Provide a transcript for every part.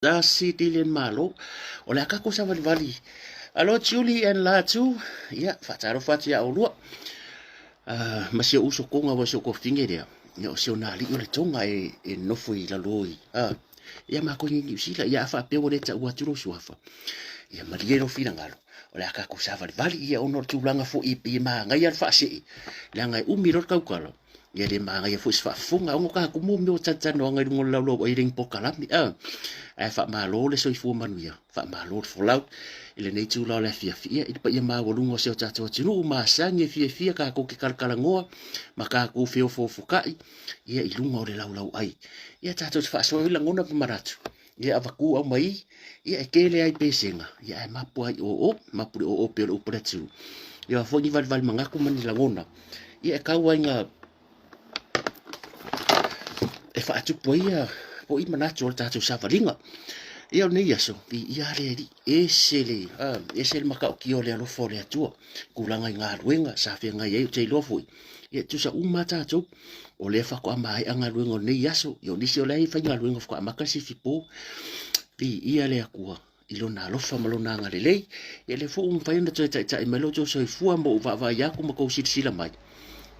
Da City len malo. O le akako sa vali. Alo Julie and Latu. Ia, whataro whati a olua. Masia uso konga wa so ko finge dia. Ia o sio nali o le tonga e nofo I la loi. Ia mako ni usila ia fa pe o le ta ua turo suafa. Ia mariero fina ngalo. O le akako sa vali ia ono tulanga fo I pi ma ngai al fa se. Le ngai umiro kaukalo. Ia le ma ngai fo sfa funga o ka ku mo me o tata no ngai ngol laulo o iring pokalami. Fa malo le so fu manuia. Fa malo fo lau. Ile nei tu la le fia fia I pa ia ma wolungo se o tata o tinu ma sangi fia fia ka ko ke kalkala ngoa ma ka ko feo fo fukai ia I lunga o le lau ai ia tata fa so ila ngona pa maratu ia avaku au mai ia e kele ai pesenga ia e mapu ai o mapu o pe o pretu ia fo ni val mangaku mani la ngona ia e kau ai nga e fa atu po ia po I manatu o tata sa valinga ia nei aso ia le ri esele maka o kio le alofo le atua kulanga I ngā ruenga sa fia ngai e te lofo ia tu sa umata tu o le fa ko mai anga ruenga nei aso yo nisi o le fa ngā ruenga ko amaka si fipo ia le akua I lona alofa malona nga lelei ia le fo faina tu ta melo tu so fu mo va ya ko ko sila mai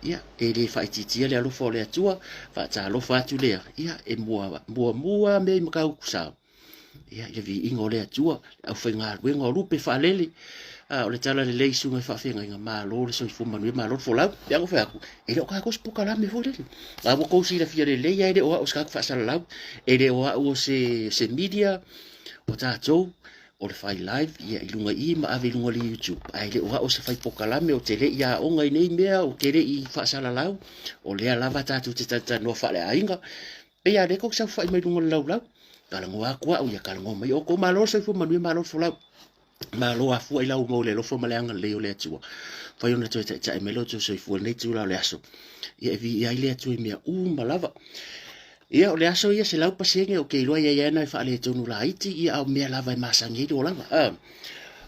ia e le fa titia le alofo le atua fa ta alofa atu le ia e mua me maka kusa ia le vi ingo le atua au fa ngā ruenga o lupe fa lele o le tala le leisu ngai fa fenga nga malo le so fu manu malo fo la ya go fa ku e le ka ko spuka la me fo le a bo ko si la fia le le ya de o ska fa sala la e le o se media o ta to o le fai live ia I lunga I ma ave lunga le YouTube ai le o se fai poka la me o tele ia o ngai nei mea o kere I fa sala la o le lava ta tu te ta no fa le ainga pe ya de ko sa fa mai lunga la kala ngoa kwa o ya kala ngoma I o ko malo se fu manu malo fo la malo a fu I lau mo le lo fo maleanga le o le atua fa yo na to ta melo to so fu nei tu la le aso ia vi ia le atu me malava ia o le aso ia se lau pasenge o ke loa ia na fa le tonu la iti ia o me lava masangi do langa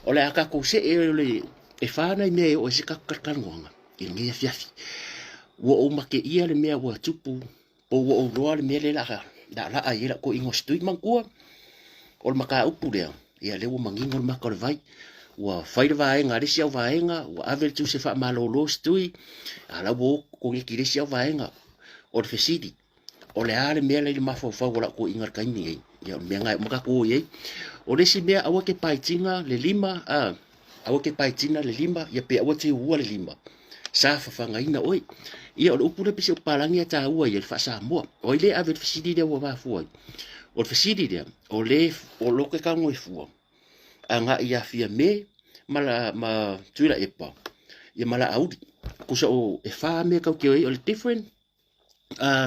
o le aka ko se e le e fa na me o se ka kalkalonga I ngia fiafi wo o make ia le me wa tupu po wo o loa le me le la da ai la ko ingos tu mangkua o maka upu le ia le wo mangingo maka le vai wa faida vaenga le sia vaenga wa avel tu se fa malolo stui ala wo ko ngi le sia vaenga o le fesidi o le ale me le mafo fa wala ko ingar kaini ia me ngai maka ko ye o le si me awa ke paitinga le lima awa ke paitina le lima ia pe awa te ua le lima sa fa ngaina oi ia o upu le pisi o palangi ta ua ia fa sa mo o le avel fesidi de wa va fu o fesidi de o le o lo ke ka ngoi fu anga ia fia me mala ma tuila epa ia mala audi kusa o e fa me ka ke o different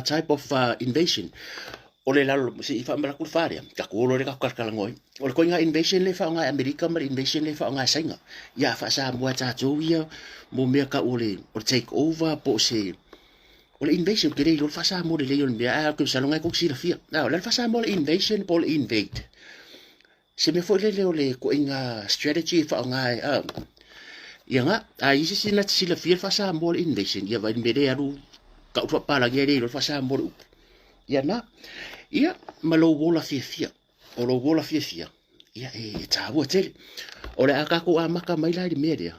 type of invasion o le lalo si fa mala ku faria ka ko lo le ka kala ngoi o le ko nga invasion le fa nga america ma invasion le fa nga singa ia fa sa mo ta to ia mo me ka o le take over po se o le invasion ke le lo fa sa mo le le me a ku sa lo nga ko si la fia na le fa sa mo le invasion po le invade se me foi le le ko inga strategy fa nga ia nga a isi sina sila fia fa sa mo le invasion ia va me le aru ka ufa pala ge le lo fa sa mo ia na ia malo wola fia o lo wola fia ia e ta wo tele o le aka ko amaka mai la di media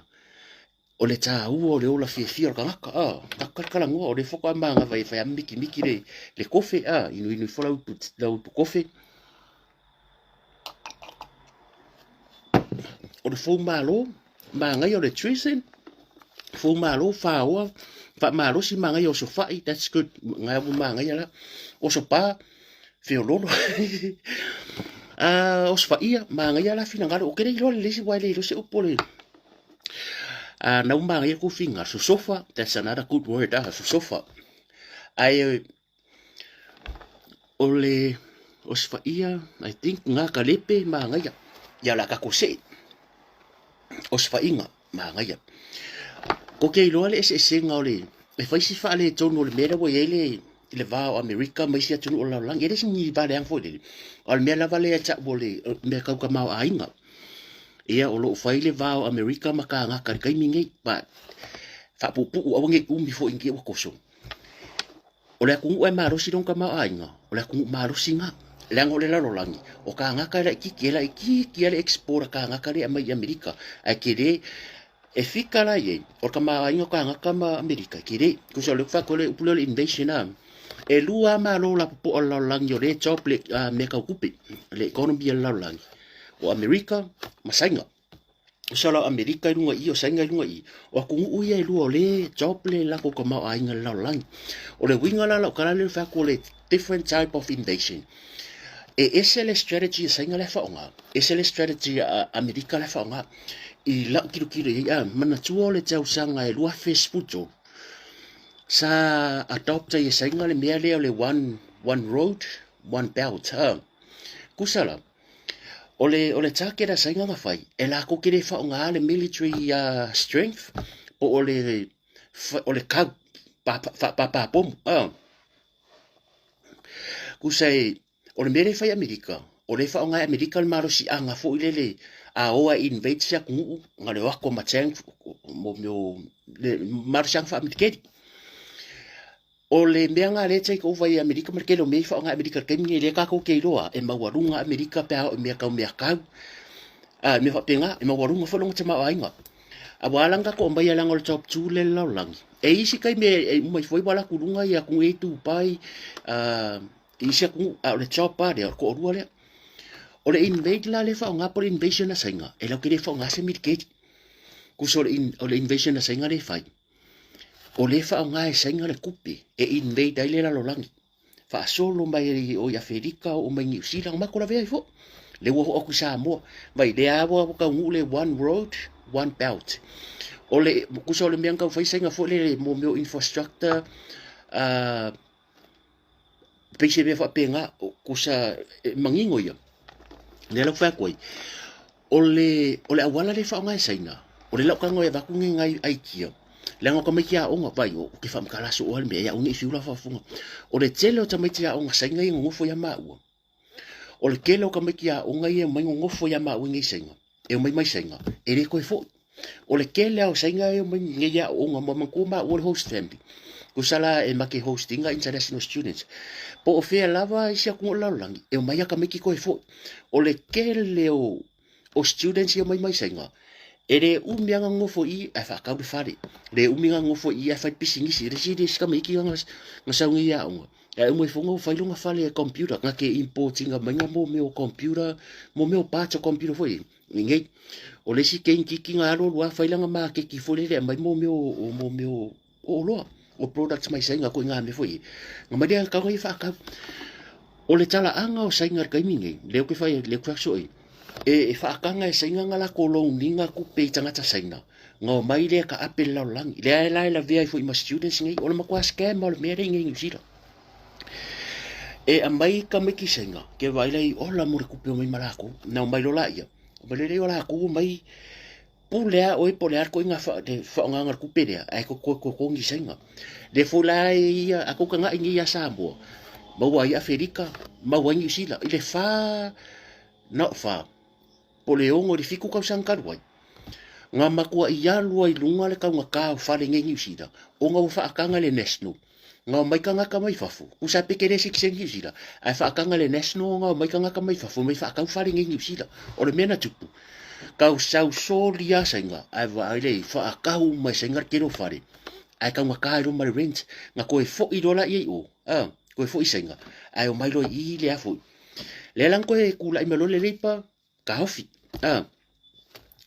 o le ta o le ola fia ka ka kala ngo o le foko manga vai fa miki le kofe inu fola u kofe o le fo malo manga yo le treason fo malo fa o fa malo si manga yo so fa that's good nga bu manga ya la o so pa fe lolo o so fa ia manga ya la fina ngalo o kere lo le si wai le lo se opole na manga ya ku finga so sofa that's another good word so sofa ai ole o so fa ia I think nga kalepe manga ya la ka ko se o so fa inga manga ya ko ke lo le se nga ole e fai si fa le tono le mera wo ele le va o America mai sia tunu o la lang ele ni ba le ang fo le al me la vale cha bole me ka ka mau ainga ia o lo fai le va o America ma ka nga ka kai mingi ba fa pu o ngi umi fo ingi o koso o le ku e maro si don ka mau ainga o le ku maro singa Lango le lalolangi. O ka ngaka la ki le export ka ngaka le mai Amerika. A kere e fika la ye. O ka mainga ka ngaka ma Amerika. Kere kusa le fa ko le upulo le invasion am. E lua ma lo la po o lalolangi o le chop le me ka kupe. Le economy le lalolangi. O Amerika masainga. Sala Amerika runga I o sainga runga I. O kungu uia lua le chop le la ko ma ainga lalolangi. O le winga la kala le fa ko le different type of invasion. E ese le strategy sainga le faonga. Ese le strategy Amerika le faonga. I la kilo ia mana tua le tau sanga e lua fesputo. Sa adopta i sainga le mea leo le one road, one belt. Kusala. Ole takera sainga nga fai. E la ko kere faonga le military strength. O ole kau pa pom. Kusai o le mere fai Amerika, o le whaonga Amerika le maro si anga fo ilele a oa invade sia kungu, nga le wako matang mo le maro si anga wha Amerikeri. O le mea ngā le taik over i Amerika marke lo mei whaonga Amerika kemi le kako kei roa e mawarunga Amerika pēo e mea kau mea kau. Me whapenga e mawarunga whanonga te mao ainga. A walanga ko mbai alanga le top 2 le laulangi. E isi kai me mai foi wala kurunga i a kung e tu pai isi aku le chopa de ko rua le o le invade la le fa nga por invasion na sainga e lo que le fa nga se mirket ku so le invasion na sainga le fai o le fa nga e sainga le kupi e invade ai le la lolangi fa solo mai o ya Afrika o mai New Zealand ma ko la vea fo le wo o ku sa mo vai de avo ka ngule one road one belt o le ku so le mianga fa sainga fo le mo infrastructure pese me fa penga kusa mangingo ia le la fa koi ole awala le fa ngai saina ole la ka ngoi ba ku ngai ai kia le ngo ka me kia o nga pai o ke fa mkala so o me ya ungi fiula fa funga ole tele o tamai kia o nga sainga i ngofo ya mau ole kele o ka me kia o ngai e mai ngofo ya mau ngai sainga e mai mai sainga e le koi fo ole kele o sainga e mai ngai ya o nga mama ko ma o host family kusala e make hosting international students po o fea lava isia ku laulangi e mai ka meki ko e fo o le kele o students ia mai mai senga e le umianga ngofo I e fa ka fare le umianga ngofo I e fa pisingi si re si ska meki nga saungi ia onga e mo fongo fa lunga fale e computer nga ke importing nga mai mo meu computer mo meu part computer foi ninguém o le si ken kiki nga ro wa fa langa ma ke ki fo le mai mo meu o lo o products mai sainga ko nga me foi nga madia ka ngai fa ka o le tala anga o sainga ka mingi le ko fa le ko so e fa ka nga sainga nga la ko lo ninga ku pe tanga ta sainga nga mai le ka apel la lang le la via foi ma students ngai o le ma kwa scam o le me ringi ngi e a mai ka me ki sainga ke vai lai o la mo ku pe mai malako na mai lo la ia o le le o la ku mai pulea oi polear ko inga fa nga ngar kupedea ai ko ngi senga le fulai aku ka nga ingi ya sambo ma wa ya Afrika ma wa ngi sila ile fa no fa poleongo di fiku ka sankar wai nga makua ia lua I lunga le ka nga ka fa le ngi sila o nga fa ka nga le national nga mai ka nga ka mai fafu u sa pekere si ngi sila ai fa ka nga le national nga mai ka nga ka mai fafu mai fa ka fa le ngi sila o le mena tupu kau sau solia sainga ai va ile fa kau mai sainga kero fare ai kau ngaka ro mai rent nga ko fo I dola I o ko fo I sainga ai o mai lo I le afo le lang ko e kula I melo le lepa ka hofi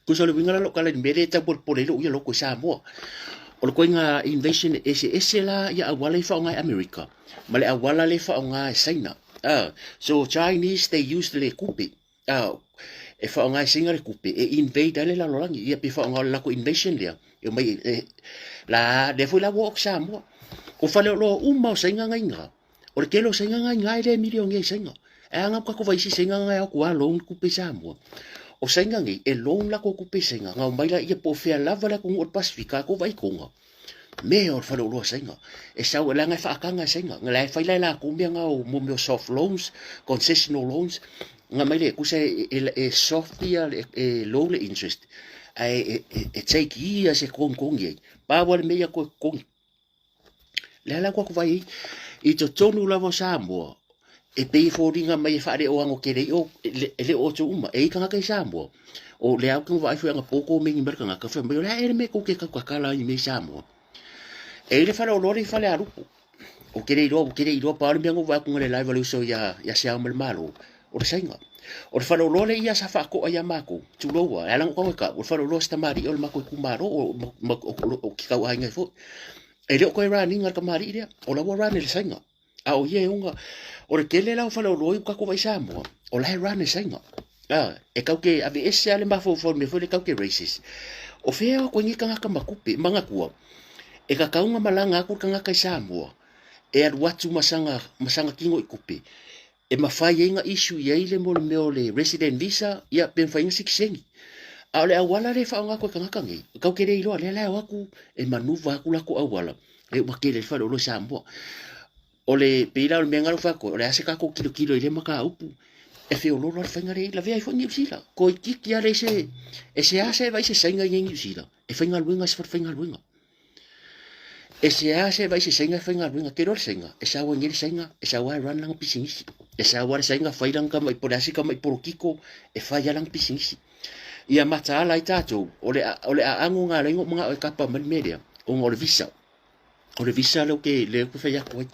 ko so le winga lo kala mere ta por le lo ia lo ko sa mo o ko nga invasion ese la ya awala fa nga America male awala le fa nga saina so Chinese they used le kupe e fa nga singa le kupe e invade ale la lolangi ia pe fa nga la ko invasion le e mai la de foi la walk sa mo o fa le lo uma singa nga inga o ke lo singa nga inga le milio nge singa e nga ka ko vai si singa nga ko a lo kupe sa mo o singa ngi e lo la ko kupe singa nga mai la ia po fe la vala ko o Pasifika ko vai ko nga me o fa lo singa e sa la nga fa ka nga singa nga la fa la ko nga o mo soft loans concessional loans nga mai le ku se e soft ia e low le interest ai e take ia se kong ye pa wal me ya ko kong le la ko vai I to tonu la vo sa mo e pei fōringa mai e whaare o ango kere o le o tu uma e kanga kai Samoa o le au kanga vai fuanga poko mingi merka nga ka wha mai o le ere me ko ke kakala i me Samoa e le whare o lori whale arupu o kere i roa paare miango wa kunga le laiva luso ya se au malo o le sainga o le whare o lore ia sa whako a ia mako tu loa e alang konga ka o le whare o lo sta mari o le mako i kumaro o kikau ainga i fo e leo koe rani ngar ka mari rea o la wa rani le sainga a o ye unga o le tele lau whale o loi kako vai Samoa o lai rani sainga e kauke ave ese ale mafo me fo le kauke racist o fea ko ngi kanga ka makupe manga kua e ka kaunga malanga aku kanga kai Samoa e ar watu masanga kingo i kupe e mawhai inga issue ia ile mo le meo le resident visa ia pen whainga sikisengi a ole awala le whaonga koe kanga kangi kauke re iloa le lai waku e manuva aku lako awala e wakele whare o lo Samoa o le peila o le mea ngaru whako o le ase kako kilo i le maka upu e feo lolo ar whainga re la vea i whangi usila ko i kiki ale se ase vai se sainga i ngi usila e whainga luenga se whainga luenga e se ase vai se sainga whainga luenga ke rol sainga e sa wangiri sainga e sa wai ran lang pisingisi e sa wai sainga whailang ka mai pore asi ka mai porokiko e whai lang pisingisi ia mata ala i tātou o le a angu ngā rengo mga o e kapa mani merea o ngā o le visa leo ke leo ku whai ako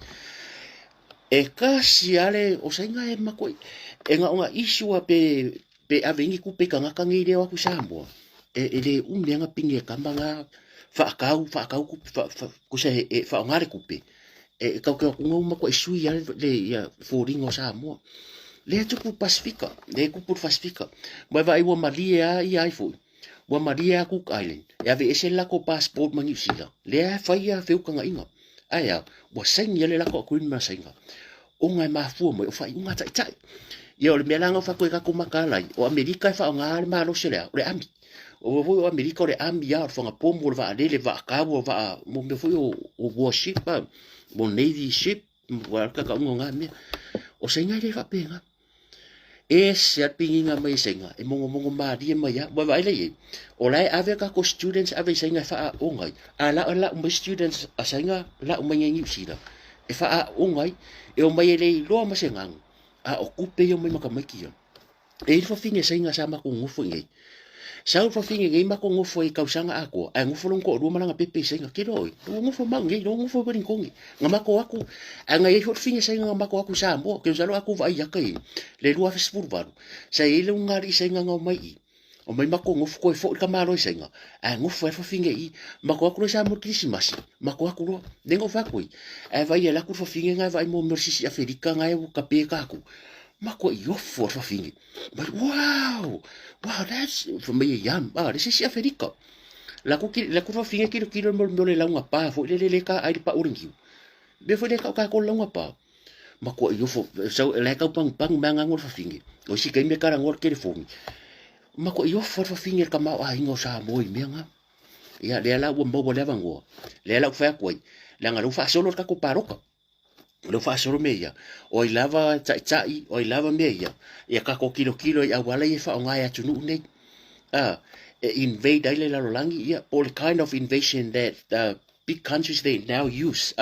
e kasi ale o sainga e makoi e nga o ngā isua pe avengi ku pe kanga kangi reo aku Samoa e le umianga pingi e kambanga whaakau ku se e whaongare ku pe e kau ke o makoi sui ale le ia fōringo Samoa le tupu Pasifika le kupu Pasifika mai vai wa malia i ai foi wa malia Cook Island e ave ese lako passport mangi usila le fai a feu kanga inga aya wa sainga le lako kuin ma sainga o ngai mafu mo o fai unga tai ia o le melanga fa koe ka kumakalai o Amerika e fa nga le malo sele o le ami o Amerika o le ami ya fa nga pomo le va le va ka va mo me foi o warship mo navy ship wa ka nga me o sainga le fa penga e se pinginga mai sainga e mongo mari e mai ya wa vai le o lai ave ka ko students ave sainga fa o ngai ala mo students a sainga la o mai ngi sila e fa o ngai e o mai le lo ma sengang a okupe yo mai makamaki yo e fa finge sainga sama ko ngufo ngai sau fa finge ngai ma ko ngufo e kausanga ako a ngufo long ko ru malanga pepe sainga kiroi ngufo ma ngai ngufo bari kongi ngamako aku a ngai fa finge sainga ngamako aku Samoa ke zalo aku vai yakai le lua fesfur varu sa ile ngari sainga ngamai o mai mako ngufo ko fo ka maro sainga a ngufo fa finge i mako aku sa mo Christmas mako aku ro dengo fa koi e vai ela ku fa finge ngai vai mo mersi Afrika ngai u ka pe ka aku mako i ofo fa finge but wow that's for me yam this is Afrika la ku fa finge kilo mo le la nga pa fo le ka ai pa uringi be fo le ka ko la nga pa mako i ofo so le ka pang manga ngor fa finge o si ke me kara ngor ke fo mako i ofo fa finge ka ma ai ngo sa mo i menga ia le la wo mo le vango le la fa ko la nga fa solo ka ko paroka lo fa solo meia o i lava tai o i lava meia ia ka ko kilo i awala i fa nga ya tunu nei invade ile la lolangi ia all kind of invasion that big countries they now use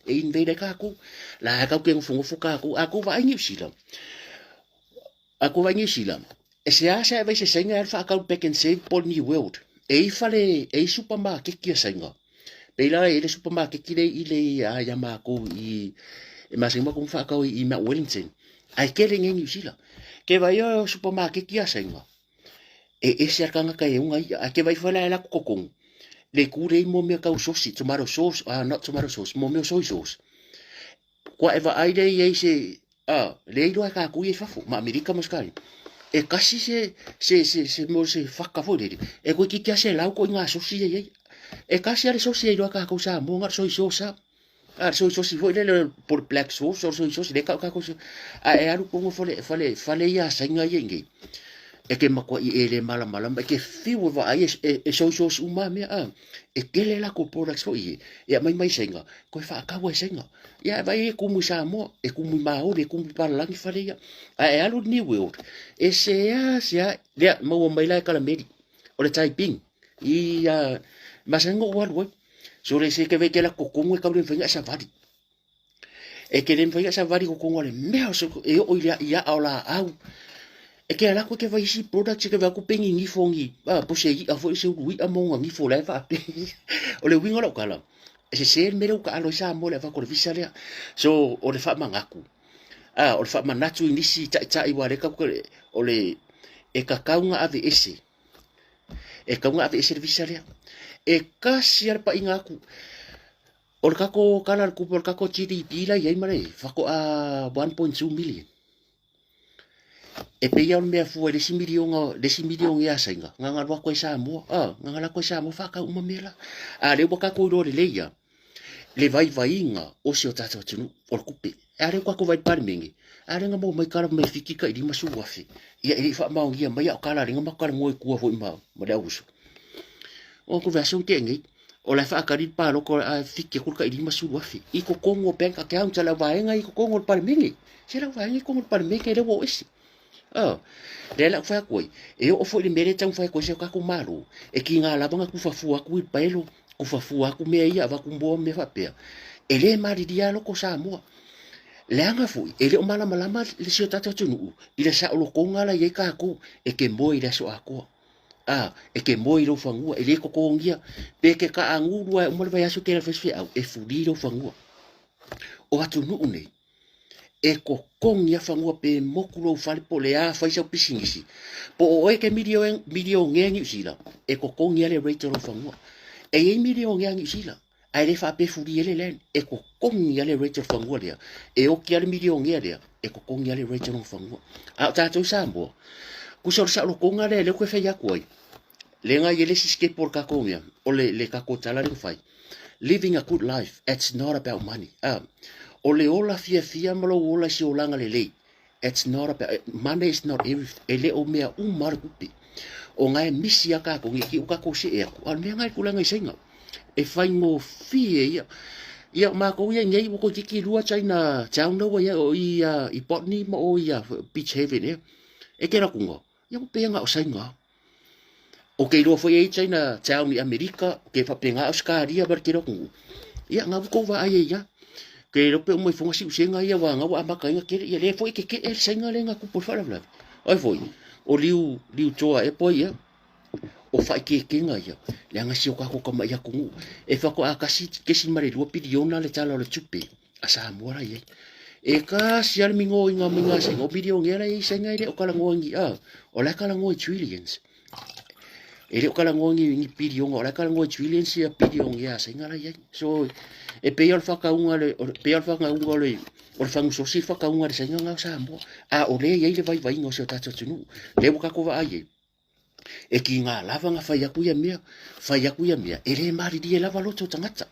invade ka ku la ka ku fungo fuka aku va ngi sila e se asa vai se senga fa ka back and save Paul New World e fale e supermarket kia senga pela e le supermarket ki le ile ya mako i e masinga ko fa ka i ma Wellington ai ke le ngi sila ke vai o supermarket kia senga e se kanga ka e unga a ke vai fala la kokong le kure mo me ka sosi tomato sauce not tomato sauce mo me soy sauce kwa eva aide ye se le ilo ka ku ye fafu ma Amerika maskari e kasi se mo se faka fo de e ko ki se la ko nga sosi ye e kasi ale sosi ilo ka ko sa mo nga soy sauce soy sauce fo le por black sauce soy sauce de ka ko e aru ko fale ya senga ye ngi e ke makua i ele mala ke fiu va ai e so uma me e kele la ko products fo i e mai senga ko fa ka wa senga ya vai ku mu Samoa e ku mu ma o e ku mu para langi fa ya e alu New World e se le mo mai la kala medi o le typing i masengo wa so le se ke ve ke la ko ku mu ka le venga sa vadi e ke nem fai sa vari ko ngole me so e o ia ola au e ke ala ko ke vai si product ke va ko pengi ni fongi po se i a fo se ui a mo ngi fo la fa o le wingo lo kala se me lo ka alo sa mo le va ko visa le so o le fa mangaku o le fa manatu ni si ta i wale ka ko o le e ka kaunga ave ese e kaunga ave ese visa le e ka siar pa ingaku o le kako kala ku por kako GDP la yai mare fa ko a 1.2 million e pe ia mea fu le similion ia sainga nga wa ko sa mo nga la ko sa mo fa ka uma mela a le boka ko ro le leia le vai inga o se o tata tunu o kupe a le ko vai par mingi a le nga mo mai kala mai fiki ka i masu wafi ia e fa ma ngia mai o kala nga ma kala ngoi ku fo ma le uso o ko version ke ngi o la fa ka ri pa lo ko a fiki ku ka i masu wafi i ko kongo bank account la vai nga i ko kongo par mingi se la vai ngi kongo par mingi le wo isi le la fa koi e o fo le mere tang fa ko se ka ku maru e ki nga la banga ku fa fu aku i paelo ku fa fu aku me ia va ku mbo me fa pe e le mari dia lo ko sa mo le anga fu e le o mala malama le se tata tunu i le sa o lo ko nga la ye ka ku e ke mo i le so aku e ke mo i lo fa ngua e le ko ko ngia pe ke ka angu wa mo le va yaso ke le fe au e fu di lo fa ngua o atu nu nei e ko kong ya fangua pe mokulo fale po le a faisa pisingisi po o e ke milio ngengi sila e ko kong ya le rate no fangua e milio ngengi sila ai le fa pe furi ele len e ko kong ya le rate fangua le e o ki ale milio ngengi e ko kong ya le rate no fangua a ta to sambo ku so sa lo konga le ko fe ya koi le nga yele siske por ka komia o le ka ko tala le fai living a good life it's not about money o le ola fia malo ola si olanga le lei. It's not about, money is not everything. E le o mea umar kupi. O ngai misi a kako, ngi ki ukako se e aku. Al mea ngai kulanga i senga. E whai ngō fie ia. Ia mako ia ngai wako tiki lua chaina chaundawa ia o i Botany ma o ia Beach Haven ia. E kera kunga. Ia mo pēnga o senga. O kei roa fwoi e chaina chaun i Amerika, ke whapēnga o skaria bar kera kunga. Ia ngā wuko wa ai ia. Ke rope o mai fonga si usenga ia wa ngawa amaka inga kere ia le foi ke e senga le nga ku por fala bla ai foi o liu toa e poi ia o fai ke nga ia le nga si o ka ko kama ia ku e fa ko akasi ke si mare ro pidiona le tala le chupe asa mora ia e ka si al mingo inga se o pidio ngera i senga ile o kala ngongi o la kala ngoi trillions ele o kala ngongi ni pidio o la kala ngoi trillions ia pidio ngia senga la ia so e pe al faka unga le pe al faka unga le o le fangu so si faka unga le senga nga sa mo o le ye le vai ngo se tata tunu le boka ko va ai e ki nga lava nga fai aku ia mea e le mari di lava loto tangata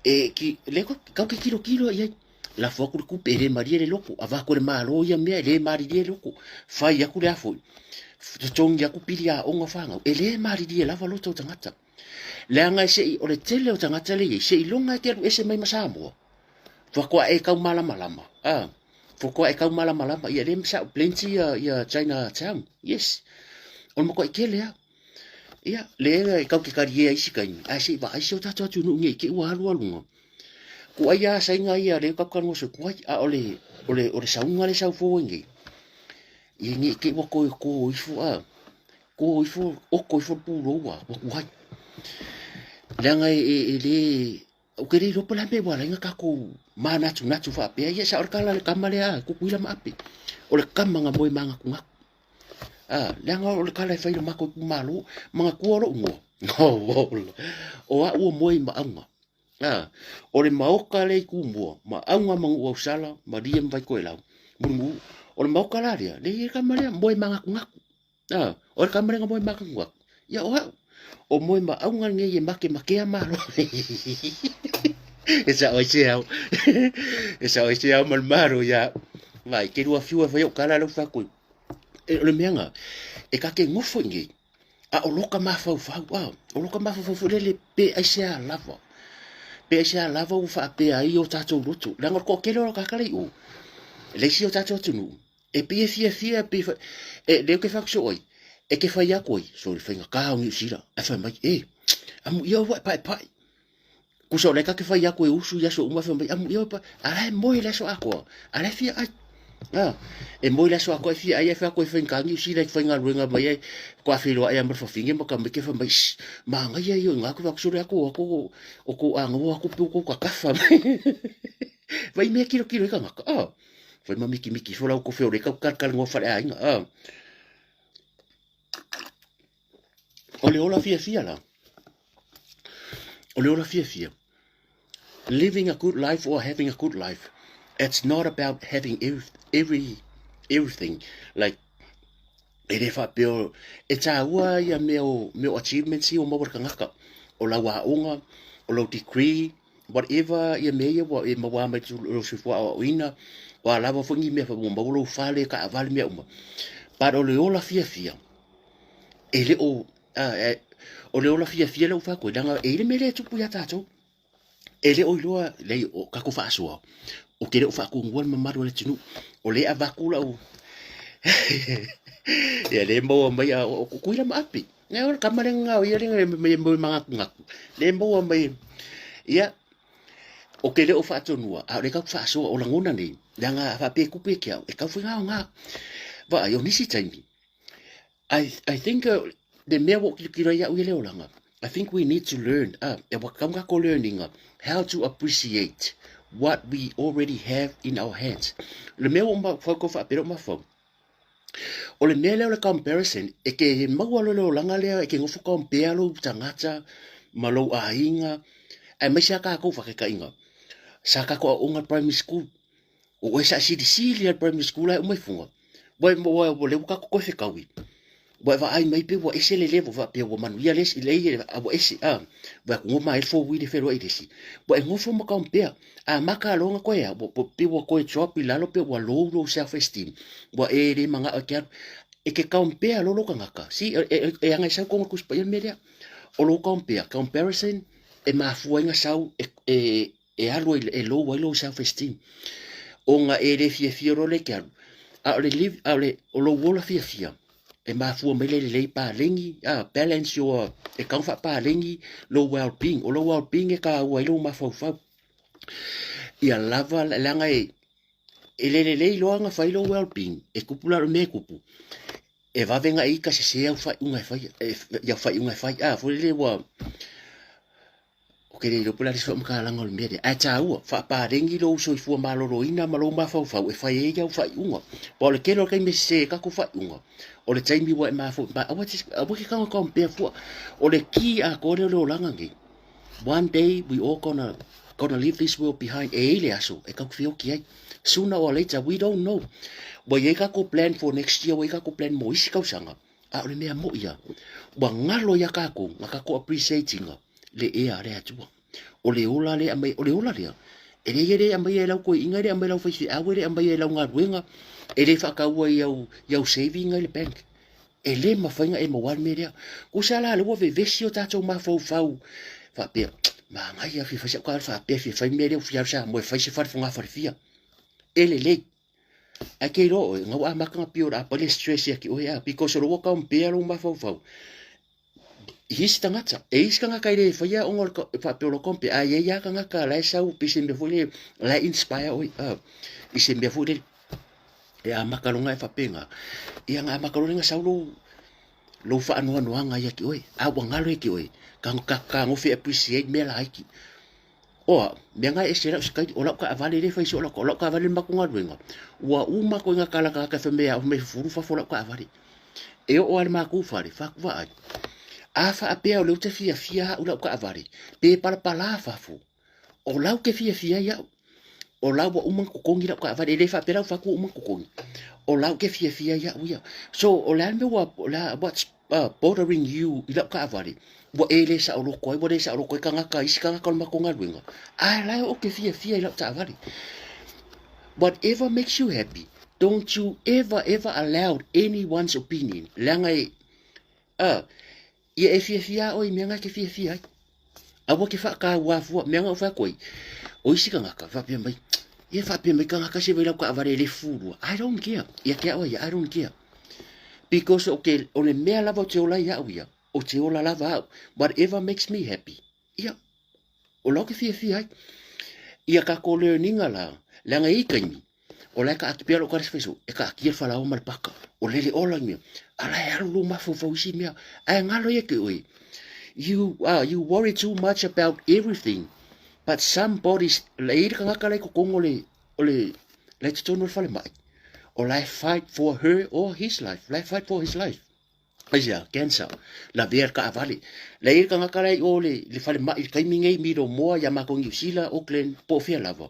e ki le ko ka kilo ia la foku ku pe le mari le loko ava ko le malo ia mea le mari di loko fai aku le afo tongi aku pilia o nga fanga e le mari di lava loto tangata le anga se o le tele o tangata le se i longa ke ese mai masamo fa ko e ka malama fo ko e ka malama ia le msa plenty ia China town yes on mo ko ke le ia le ka ki ka ia isi kai a se ba se ta tu nu ngi ke wa lu lu ko ia sa nga ia le ka ka no se ko a ole saunga le sa fo ngi ia ngi ke ko ifu ko ifu pu ro wa ko langa le o ke ro pala me wala nga ka ko mana tu fa pe ia sa or kala le kamale ku kuila ma ape o le kamanga moi manga ku ngak langa o le kala fa ile mako ku malo manga ku ro ngo o a moi ma anga o le maoka le ku mo ma anga mangu o sala ma diem vai ko ela mungu o le maoka la le kamale moi manga ku ngak o le kamale nga moi manga ku ngak ya o moi ma au ngal nge make a malo esa o se au mal maro ya vai ke rua fiu vai o kala lo fa ku e le menga e ka ke ngofo nge o loka ma fa o loka ma fa le pe a se lava u fa pe ai o tato rutu la ngor ko ke lo ka kala u le si o tato tunu e pe fia pe e le ke fa so oi e ke fai a koi so le whainga ka ngi sira e whai mai amu ia wa pai kuso le ka ke fai ako e usu ya so uma fa mai amu yo pa ala moi le so ako ala fi ai e moi le so ako fi ai fa ko fa ngangi si le fa ngal runga mai ko afi lo ai amor fa finge mo ka me ke fa mai ma nga ya yo nga ko va so ako o ko ango ako pu ko ka fa vai me kilo ka nga foi ma miki fo la ko fe o le ka ngo fa ai o le ola fia la o le ola fia living a good life or having a good life, it's not about having everything. Like, e fa peo, e ta ua ia meo achievements i o mawar kangaka. O la waonga, o la degree, whatever ia mea wa e mawa mai tu lo sifua o ina, wa lava fungi mea fa mawalo fale ka avale mea uma. But o le ola fia, e le o le ola fia le ufa koe danga, e le mele tupu ya tatou. Ele o iloa lei o kako whaasua. O kere o whaako nguan mamaru le tinu. O le a wakula o. Ia le mboa mai a o kuila maapi. Nga ora kamare nga o ia ringa me mga kungaku. Le mboa mai. Ia o kere o whaatonua. A le kako whaasua o langona nei. Nga whape kupe kia. E kau whinga o nga. Wa o nisi taimi. I think the mea wo kira ia ui leo langa. I think we need to learn, learning how to appreciate what we already have in our hands. Le mea o whako whapero mawhau. O le mea leo le comparison, e ke maua leo langa lea, e ke ngofu compare lo tangata, malo a inga, e mai sa kako whakeka inga. Sa kako a onga primary school. O sa CDC lia primary school ai umai funga. Wai leo kako koe whikawi. Wa va ai mai pe wa ese le levo va pe wa manu ia les ile a wa ese wa ko ma el fo wi de fero ide si wa ngo fo ma compare a maka longa ko ya pe wa ko chop ila lo pe wa lo self esteem wa e re manga a kia e ke compare lo kanga si e anga sa ko ko spa media o lo comparison e ma fuenga sau e alo e lo self esteem o nga e re fie ro le kia a le live a le o lo wola fie e mafua mai le pa lengi balance your e comfort pa lengi low well being o low well being e ka wa lo mafau ia lava langa e le lo anga fai low well being e kupula me kupu e va venga i ka se au fai unga fai ya fai unga fai fo le wa o ke le pula so mka langa o mede a ta u fa pa lengi lo so fu ma lo ina ma lo mafau e fai e ya fai unga po le kelo kai me se ka ku fai unga o le taimi wa ma fu ba what is what can compare fu o le ki a ko le lo langa ngi one day we all gonna leave this world behind le aso e ka fio ki ai sooner or later we don't know wa ye ka ko plan for next year wa ka ko plan mo isi ka usanga a le mea mo ia wa ngalo ya ka ko ngaka ko appreciating le e a le atu o le ola le amai o le ola le e le amai e lau ko inga le amai lau faisi awe le amai e lau ngā ruenga e le whakaua iau saving le bank e le mawhainga e mawan me rea ko sa la lua ve vesi o tātou mawhau whapea ma ngai a whiwhaisi au kāra whapea whiwhai me rea whiau sa mo e whaisi wharfunga wharifia e le a kei ro ngau a makanga pio ra pale stress ya ki o ya because ro ka umpea lo mawhau his tangata e is kanga kai le faya ongol fa pe lo kompe a ye ya kanga ka la sa u pisen be fole la inspire o isen be fole e a makalonga e fa penga e nga makalonga sa lo fa anu anga ya ki oi a wangalo ki oi ka ngo fi appreciate me la ki o me nga e sera skai o la ka vale le fa iso la ka vale makunga ruenga wa uma ko nga kala ka fa me a me furu fa fola ka vale e o al maku fare fa va afa apea o leu te fia ula ka avari pe para fafu o lau ke fia ya o lau wa umang kukongi la ka avari le fa pera fa ku umang kukongi o lau ke fia ya uya so o la me wa la what's bothering you ila ka avari wa ele sa o lokoi wa le sa o lokoi kanga ka iskanga ka makonga luenga a la o ke fia ila ka avari whatever makes you happy don't you ever allow anyone's opinion langai ia e fia oi menga ke fia a wo ke fa ka wa fu menga fa koi o isi kanga ka fa mai ia fa mai kanga ka se vela ka avare le furu I don't care ia ke oi I don't care because okay o le mea lava te ola ia uia o te ola lava whatever makes me happy ia o lau ke fia ai ia ka ko learninga la nga i kaimi o la ka atpia lo ka fesu e ka ki fa la o mal paka o lele ola mi ala ya lu ma fo isi mi ai ngalo ye ke oi you worry too much about everything but some bodies le ir ka ka le ko ngole ole le tonu fa le mai or life fight for her or his life. Life fight for his life. Asia, cancer. La ver ka avali. La ir ka ngakare o le fale mai kai mingai miro moa ya ma kong Sila Auckland po fia lava.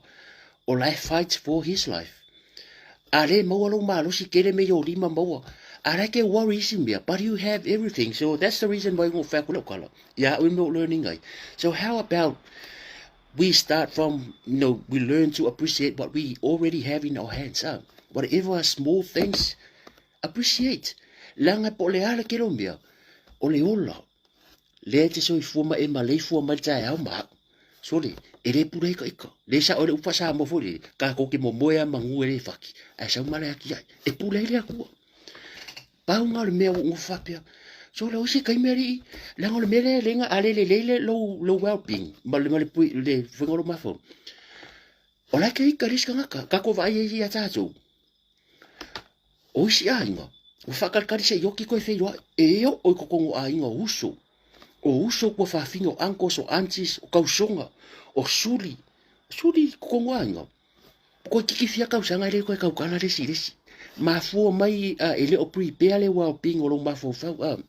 Or life fights for his life. Ale moa lo malo si kere me yo lima moa. Are ke worry simbia, but you have everything. So that's the reason why we fa kula kala. Yeah, we're not learning ai. So how about we start from, we learn to appreciate what we already have in our hands. Whatever small things, appreciate. Langa po le ala kilomia, o le ola. Le te so i fuma e ma le fua ma tai au ma. Sole, e le pura ika. Le sa o le upa sa mo fori, ka ko ki mo moea mangu e le faki. Ai sa umale aki ai, e pura le akua. Pau ngā le mea o whapea. So le osi kai meri, langa le mele lenga ale le lo well-being. Ma le pui le whengoro mafo. O la ke ika riska ngaka, kako vai e ia tātou. Oisi a inga, o whakarkari se yoki koe wheiroa, e eo oi kokongo a inga uso. O uso kua whawhinga o ankos, o aunties, o kausonga, o suli. Suli kokongo a inga. Koe kiki fia kausanga ele koe kaukana resi. Mafua mai ele o prepare le well-being o lo mafua whau,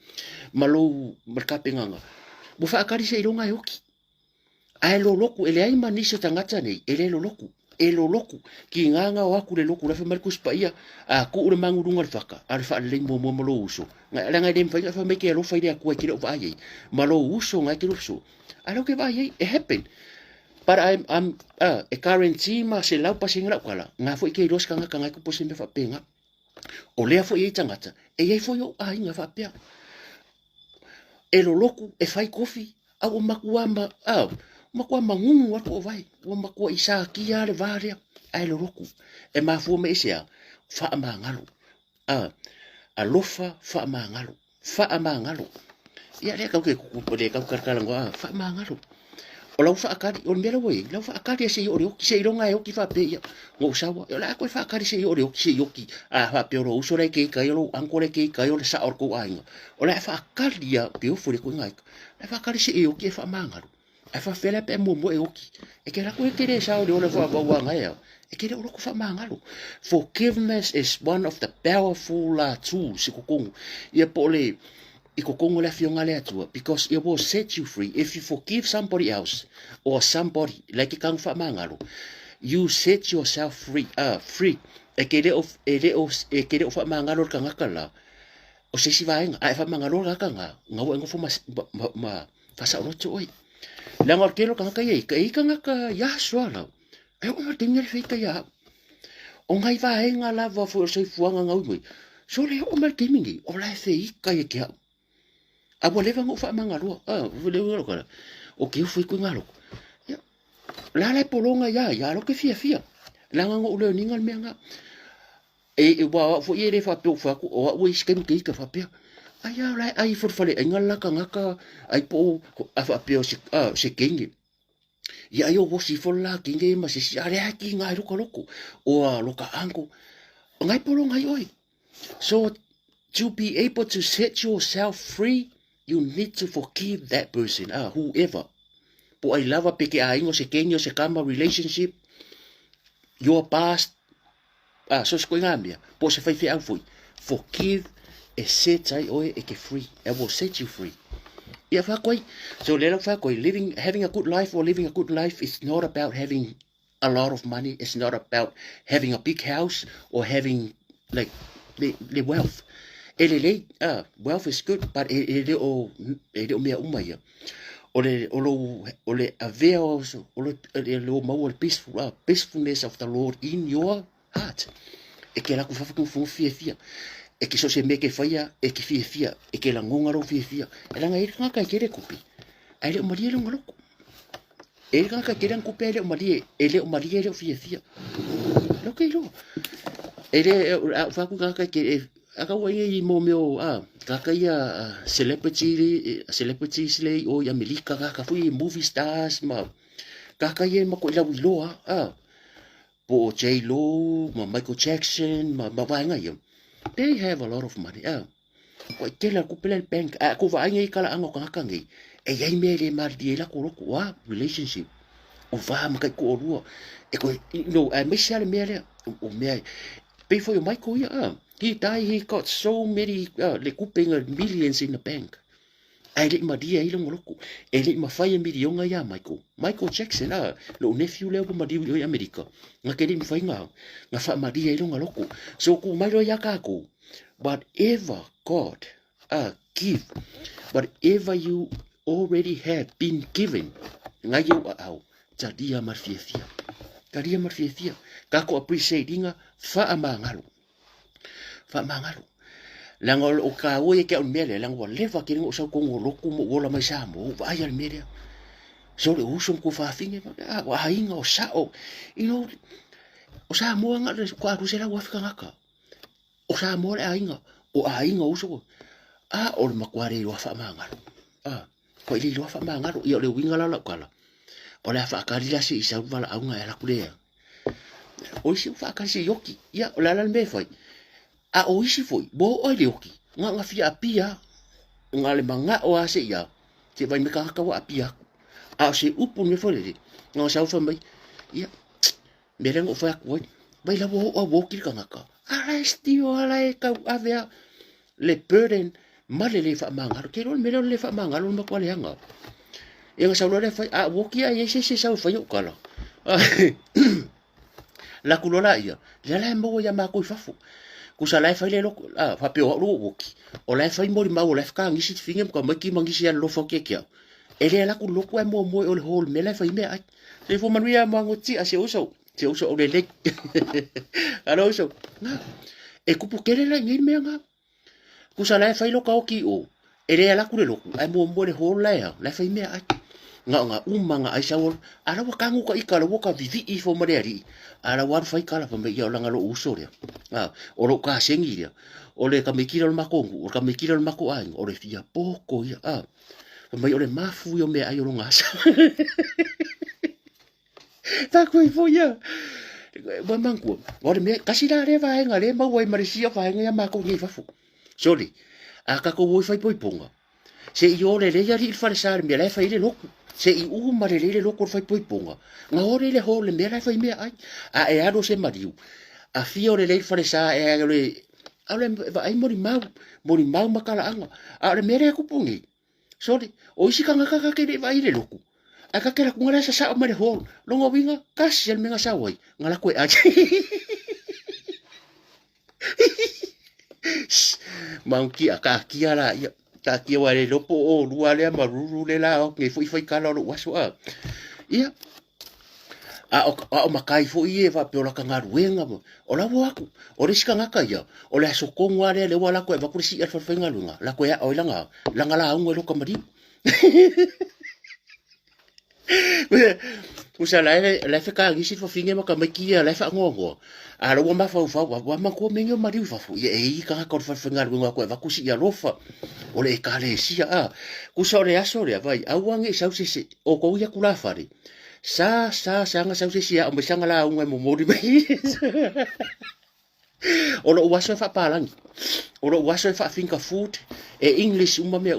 malo markapenganga. Mo whakarkari se ironga yoki. Ai lo loku, ele ai manisa tangata nei, ele lo loku. E lo loku ki nganga o aku le loku la fa markus pa ia a ku ure mangurunga faka al fa le mo lo uso nga nga dem fa fa me ke lo fa ia ku ki lo va ye malo uso nga ki lo so alo ke va ye it happen but I'm e currency ma se la pa singa kwala nga fo ke los kanga kanga ku posin fa penga o le fo ye tangata e ye fo yo a nga fa pe e lo loku e fai kofi a o makuamba makua mangungu watu o vai, wa makua isa kia le varia, ai lo roku, e mafu me isia, faa maangalo, alofa faa maangalo, ia lea kau ke kukupo le kau karkalango, faa maangalo, o lau faa kari, o mera wei, lau faa kari se i oreo, se i ronga e oki faa pe ia, ngō sawa, o la koe faa kari se i oreo, se i oki, faa pe oro uso rei kei kai olo, anko rei kei kai olo sa orko ainga, o la faa kari ia, pe ofure koe ngaika, la faa kari se i oki e faa maangalo, e fa fela pe mo e oki e ke la ko ke re sa o le fa wa nga ya e ke le o ko fa mangalo forgiveness is one of the powerful tools ko kong ye pole i ko kong la fionga le atua because it will set you free if you forgive somebody else or somebody like kang fa mangalo you set yourself free e ke le o fa mangalo ka ngakala o se si vaenga ai fa mangalo ka nga ngo ngo fo ma fa sa ro oi Langar kelo kanga kaya kanga ka ya swala. Ai o matinga fe kaya. O ngai va henga la va fo se fuanga ngau moi. So le o mal kimingi o la fe kaya kia. A bo le vango fa mangalo. Le lo kala. O ke fu ku ngalo. Ya. La polonga ya lo ke fia. Langa ngo le ninga menga. E wa fo ye le fa pe fa ku o wi skem ke ka fa pe. Aya lai ai forfale engala kanga ai po afa peo se kingi ya yo wo si fola kingi ma se are aki ngai loko o loka anko ngai polo ngai oi so to be able to set yourself free you need to forgive that person whoever po ai lava peke a ingo se kenyo se kama relationship your past so sko ngambia po se fai fe au foi forgive e set ai oi e ke free it will set you free yeah fakoi so let us fakoi having a good life or living a good life is not about having a lot of money it's not about having a big house or having like the wealth wealth is good but it o mea umaya ole aveo ole mo peacefulness of the Lord in your heart e ke la ku fa ku fia e ke so se me ke faia e ke fia e ke la ngonga ro fia e la ngai ka ka kere kupi ai le marie lo ngalo e ka ka kere kupi le marie le fia lo ke lo e le fa ku ka ke aka wa i mo meo ka celebrities le o ya melika ka fu movie stars ma kaka ye ma ko ila wiloa po J Lo ma Michael Jackson ma vainga ye they have a lot of money ko kela ku pele bank ko va ngai kala ango kaka ngai e ye me le mar di la ko wa relationship o va ma kai ko ru e ko no me shale me le o me before you Michael he died he got so many le kupinga millions in the bank ele ma dia ile ngoloko ele ma fai mi dionga ya Michael Jackson lo nephew le ma di yo America nga kele mi fai nga fa ma dia ile ngoloko so ku mai lo ya ka ko whatever God give whatever you already have been given nga yo au tadia marfiefia ka ko appreciate inga fa mangalo langol o ka o ye ke on mele langol leva ke ngo sa ko ngolo ku mo gola mai sa mo va ya mele so le uso ku fa finge wa inga o sa o o sa mo nga le kwa ku sela wa fika ngaka o sa mo le inga uso o le makware wa fa mangalo ko ile lo fa mangalo yo le winga la kala o le fa ka ria si sa vala a nga la kulea o si fa ka si yoki ya la me fai o isi foi bo o le oki nga fia apia nga le manga o ase ya te vai me ka wa apia se upu me foi le nga sa fa mai ya me rengo fa ko vai la bo o ki ka ngaka stio ala e ka avea le burden male le fa manga ke ro me le fa manga lo ma kwa le nga e nga sa lo le fa wo ki ye se sa fa yo kala la kulola ia le mo ya ma ko fafu kusa lai fai le lo fa pe o woki o lai fai mo ma o lai ka ngi sit fingem ko maki mangi sia lo fo ke kia ele la ku lo ko mo o le hol me lai fai me ai se fo manuia mango ti a se uso o le le alo so na e ku pu kele la ngi me nga kusa lai fai lo ka o ki o ele la ku le lo ai mo le hol lai fai me ai nga umanga ai sa ala wa kangu ka ikala wo ka vivi I fo mareari ala wa fai kala pa me ia langa lo uso le o lo ka sengi le o le ka mikira lo makongu o ka mikira lo mako ai o le fia poko ia pa mai o le mafu yo me ai o ngasa ta ko fo ia wa manku o le me kasi la le vai nga le ma wai marisia vai nga mako ni fa fu soli ka ko wo fai poi ponga se yo le ya ri fa sa me le fai le lo se I mare le loko fai poi ponga nga ore le ho le mera fai me ai e ado se mariu a fio le fare sa le ale ai mori mau makala anga le mera ku pongi sorry o isi kanga kaka ke le vai le loko a ka kera ku ngara sa mare ho longo winga kasi el menga sa wai ngala ko a mauki aka kia la ta kia wa le lopo o lua le maruru le la o nge foi kala lo waso ia o makai foi e va peola kanga ruenga mo o la waku o le sika ngaka ia o le so kongwa le wala ko e va kurisi er fa fenga lunga la ko ya o langa la unga lo kamari usa la fe ka ngi sit fa finge ma ka makia la fa ngongo lo wa ma fa wa ma ko menyo mari fa fu e ka ka fa fenga lunga ko va kusi ya lofa o le ka le sia ku so le aso le vai awange sa se o ko ya kula fari sa nga sa se sia o me sanga la unga mo mori mai o lo waso fa palangi o lo waso fa finka food English me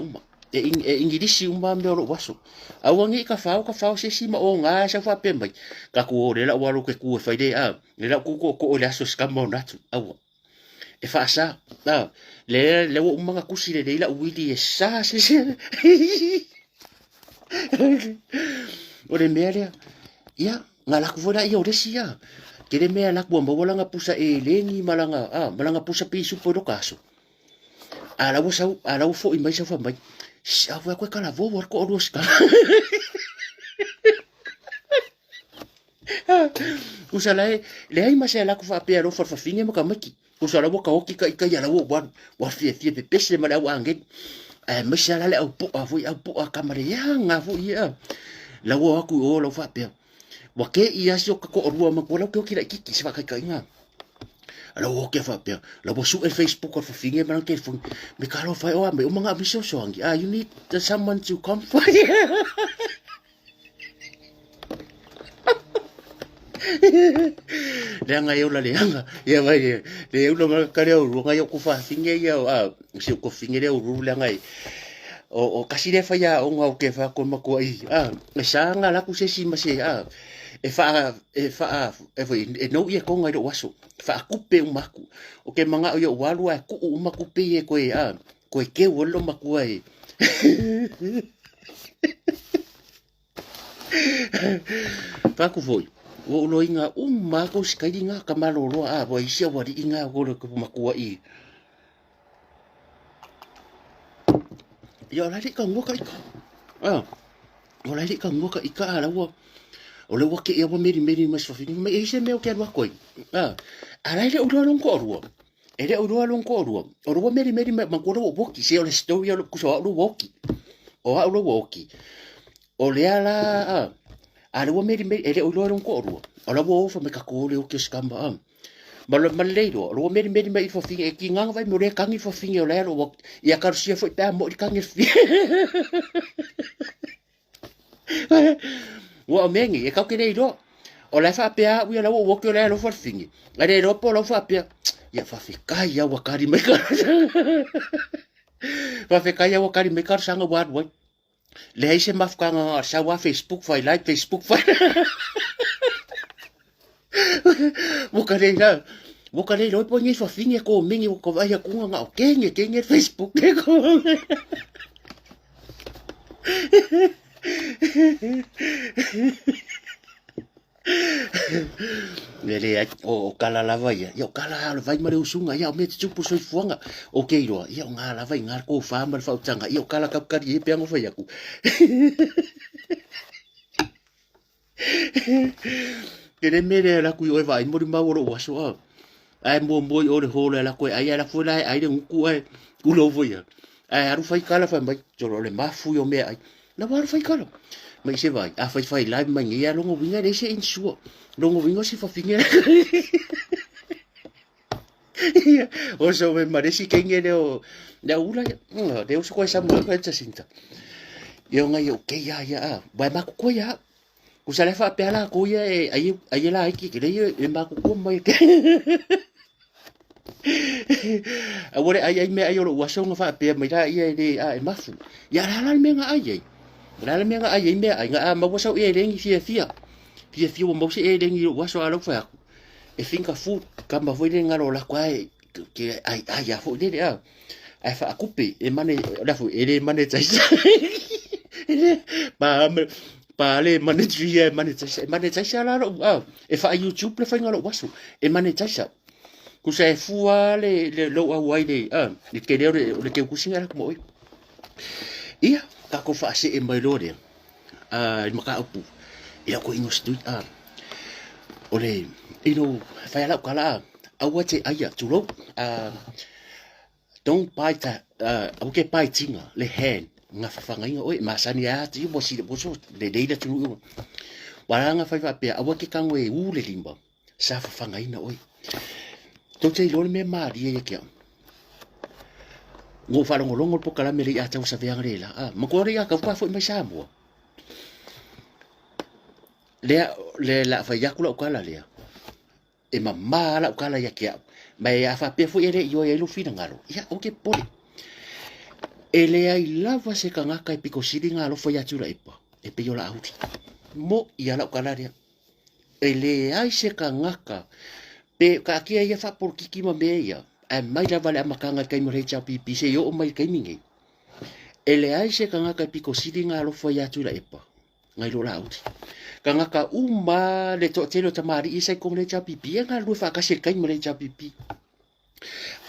ingilisi me o lo waso awange ka fa se si ma o nga sa fa pembai ka ku le la walo ke ku fa de le la ku ko o le aso skamo natu awa e fa sa le o manga kusi le la wili e sa se o le mea ia ngala ku vola ia o le sia ke le mea la ku mo vola nga pusa e lengi malanga pusa pisu po do kaso ala wo fo I mai sa fa mai sa va ko kala vo war ko o ska usala le ai ma se la ku fa pe ro fa finge mo ka maki usala wo ka oki ka ya la wo wa fie pe pese ma la wa nge ma se la le au po a kamare ya nga vo ia la wo aku o lo fa pe wa ke ia so ka ko ru ma ko la ko ki la ki se va ka nga ala wo ke fa pe la wo su el Facebook or fa finge ma ke fu me ka lo fa o me o manga mi so angi you need someone to come for le anga yo la le anga ya vai le ulo ma kare o nga yo ku fa finge ya si ko finge le o le anga o kasi le fa ya o nga o ke fa ko ma ko ai e sa nga la ku se si ma se e fa e no ye ko nga do waso fa ku pe ma ku o ke manga o yo walu ku ma ku pe ye ko ko ke wo lo ma ku ai pa ku foi o lo inga ma ko skai nga ka malolo bo isia wari inga go le ko ma ku ai yo la ri ka ngo ka ika o la ri ka ngo ka ika ala wo o le wake ia wa meri mas fa fingi mai se me o ke wa koi ala le o lo ko ro e le o lo ko ro o ro meri ma ko ro woki se o le story o ku so o woki o lo woki o le ala ala wo meri e le o lo ko ro o la wo fa me ka ko le o ke skamba ma le ro o meri mai fa fingi e ki nga vai mo le kangi fa fingi o le ro ia ka sia fo ta mo kangi wo mengi e ka ke le ro o la fa pe a wi la wo ke le ro fa fingi ale ro po lo fa pe ya fa fika ya wa kari me ka fa fika ya wa kari me ka sanga wa wa le ai se maf ka nga sa wa Facebook fa like Facebook fa wo ka le ro po ni fa fingi ko mingi ko va ya ku nga o ke nge Facebook ko Vele o kala lava ia kala vai mare usunga ia me tupu soi fuanga o keiro ia nga lava nga ko fa mar fa utanga ia kala kapkari e peango fa yaku kene mere la ku o vai mori maworo waso ai mo o le hole la ko ai la fula ai de ku ai ku lo voia ai aru fai kala fa mai jolo le mafu yo me ai na war fai kala mai se vai a fai live mai ia longo vinga de se insuo longo vinga se fa finge o so me maresi kenge de o da ula de o so ko sa mo ko tsa sinta yo nga yo ke ya vai ma ko ya ku sa le fa pe ala ko ya ai la ai ki le e ma ko mai ke awore ai me ai o waso nga fa pe mai da ia de e mafu ya la me nga ai la me nga ai me ai nga ma waso e lengi fia o mo se e lengi waso alo fa e finka fu kamba foi nga lo la kwai ke ai ya fo de ai fa akupe e mane la fu e mane tsa ele pa le mane tria mane tsa la lo e fa YouTube le fa nga lo waso e mane tsa ku se fua le lo wai le ke le ke ku singa ko ia ka ko fa se e mai lo de maka upu ia ko ingo stu ole ino fa la kala awate aya tulo don't buy that okay buy tinga le hen nga fa fa ngai oi masani ya ti bo si bo so le deila tu wala nga fa fa pe awake kango e u le limba sa fa fa ngai na oi to te lo me mari e ke ngo fa longo po kala me le ya tau sa ve ngela ma ko ri ka fa fo me sa mo le la fa ya kula kala le e ma la kala ya ke mai a fa pe fo ele yo e lu fina ngalo ya o ke pole ele ai lava se ka ngaka e piko siri ngalo fo ya tula ipa e pe yo la auti mo ya la kala le ele ai se ka ngaka pe ka kia ia fa por kiki ma me ia ai mai la vale amakanga kai mo re cha pipi se yo o mai kai mingi ele ai se ka ngaka e piko siri ngalo fo ya tula ipa ngai lo la auti ka ngaka uma le to telo tamari isa ko le cha pipi nga lu fa ka se kai mo le cha pipi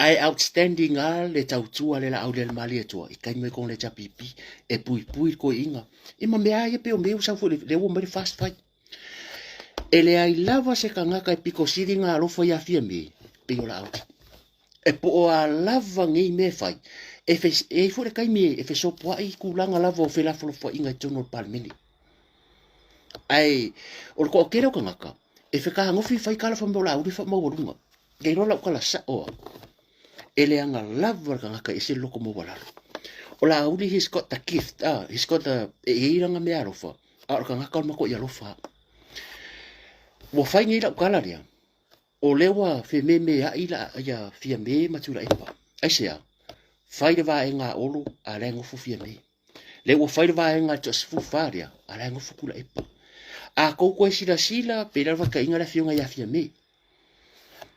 ai outstanding le tau tua le la au le mali e tua i kai mo ko le cha pipi e pui ko inga e ma me ai pe o me usa fo le wo mai fast fight ele ai lava se ka ngaka e piko siri nga lo fo ya fia me pe yo la auti e po a lava ngai me fai e fo le kai me e fe so po ai ku langa lava o fe la fo inga tono palmeni ai o ko kero ka ngaka e fe ka ngofi fai kala fa mbola uri fa mo runga ke no la kala sa o ele anga lava ka ngaka e se loko mo wala o la uri he's got the gift he's got the e iranga me arofa a ka ngaka ma ko ya lofa Wa fai ngai la ukala ria. O lewa fe me a ila ya fia me matura epa. Aisea. Fai va nga olu a lengo fu fia me. Le wa fai va nga just fu faria a lengo fu kula epa. A ko sila pe la va ka inga la fia nga ya fia me.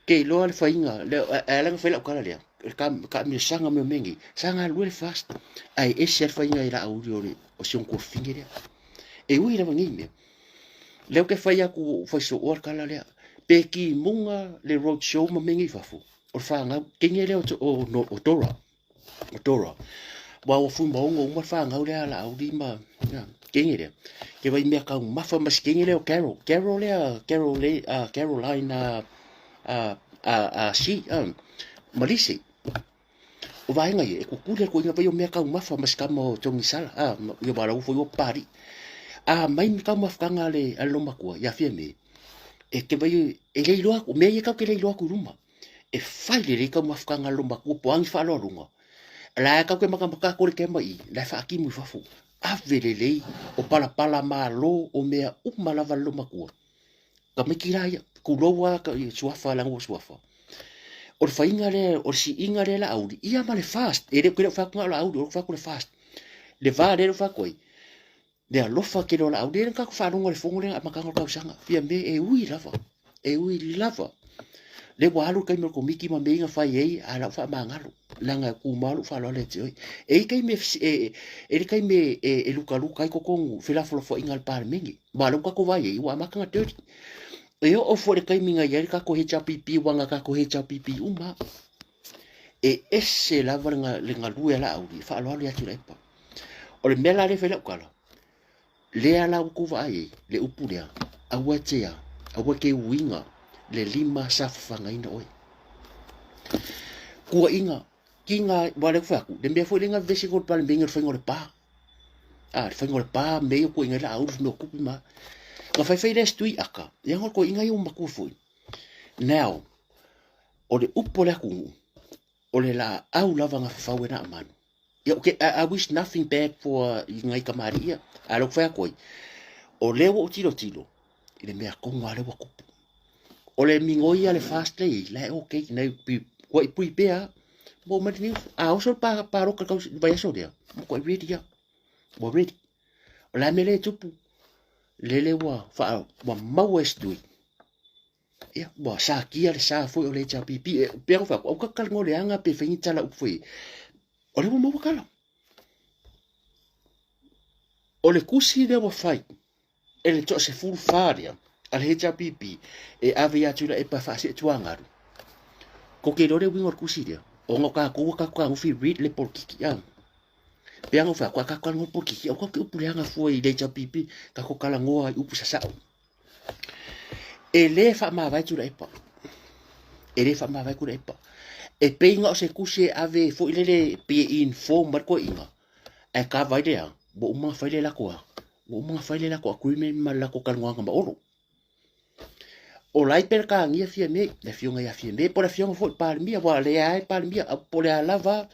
Ke lo al fai nga le a lengo fe la ukala ria. Ka mi sanga me mengi. Sanga lu fast. Ai ese fai nga ila audio o sion ko fingeria. E ui la vangi me. Leo ke fai aku fai so or kala lea. Pe ki munga le road show ma mengi fafu. O whanga, kenge leo o Dora. O Dora. Wa o fumba ongo umar whanga lea la au di ma. Kenge lea. Ke vai mea kau mafa mas kenge leo Carol. Carol lea, Caroline si. Marisi. O vaenga ye, e kukule ko inga vai o mea kau mafa mas kama o tongi sala. Yo bara ufo yo pari. Mai mi kau mafkanga le aloma kua, ya fia me. E ke vai, e lei loa ku, mea ye kau ke lei loa ku ruma. E fai le rei kau mafkanga aloma kua, po angi whaaloa runga. La e kau ke makamaka kore ke mai, la e whaaki mui fafu. Ave le lei, o pala maa lo, o mea umalava aloma kua. Ka miki raya, ku loa ka suafa lango suafa. O le whainga le, o le si inga le la audi, ia ma le fast, e re kure whakunga la audi, o le whakure fast. Le vaa le whakoi, le alofa ke lo la au le ka fa no le fongo le ma ka ka sanga fia me e ui lava le wa alu kai me ko miki ma me nga fa ye ala fa ma ngalo la nga ku malu fa lo le tsi e kai me e kai me e luka ko ko fila fo fo ingal par mingi ma lo ka ko va ye wa ma ka te e o fo le kai minga ye ka ko he cha pipi wa nga ka ko he cha pipi uma e ese lava nga le nga lu la au fa lo le ati le pa o le mela le fela kala lea la ukuwa ai le upulea awa tea awa ke winga le lima safanga ina oi kua inga kinga wale faku de me foi linga vesi ko pal binga foi ngore pa foi ngore pa me ko inga la au no kupi ma ka fai le stui aka ya ko inga yo maku foi now o le upole ku o le la au lava nga fa wena manu yeah, okay, I wish nothing bad for ngai kamaria. I look for koi. O lewo o tilo. Ile mea kongo ale wakupu. O le mingoi ale fast lei. La okay, nei koi pui pea. Bo matini. Oso pa roka kau vai so dia. Mo koi ready ya. Bo ready. O la mele tupu. Lele wa mau estui. Ya, bo sa kia le sa foi o le cha pipi. Pe fa o ka kal ngole anga pe fingita la upfui. O le mo kala. O le kusi le wa fai. E le to se full faria. Al hecha pipi. E ave ya tula e pa fa se tuangaru. Ko ke lore wingor kusi dia. O ngo ka ko fi read le por kiki ya. Pe ngo fa ka ngo por kiki. O ko ke upule anga foi le cha pipi. Ka ko kala ngoa upu sa. E le fa ma vai tula e pa. E le fa ma vai kula e pa. E pe inga o se kusi ave fo ile pe inform mar ko inga e ka vai dea bo uma fai le la ko agreement ma la ko kan nganga ma oro o lai per ka ngia fia me le fionga ya fia me por la fionga fo par mia wa le ai par mia por la lava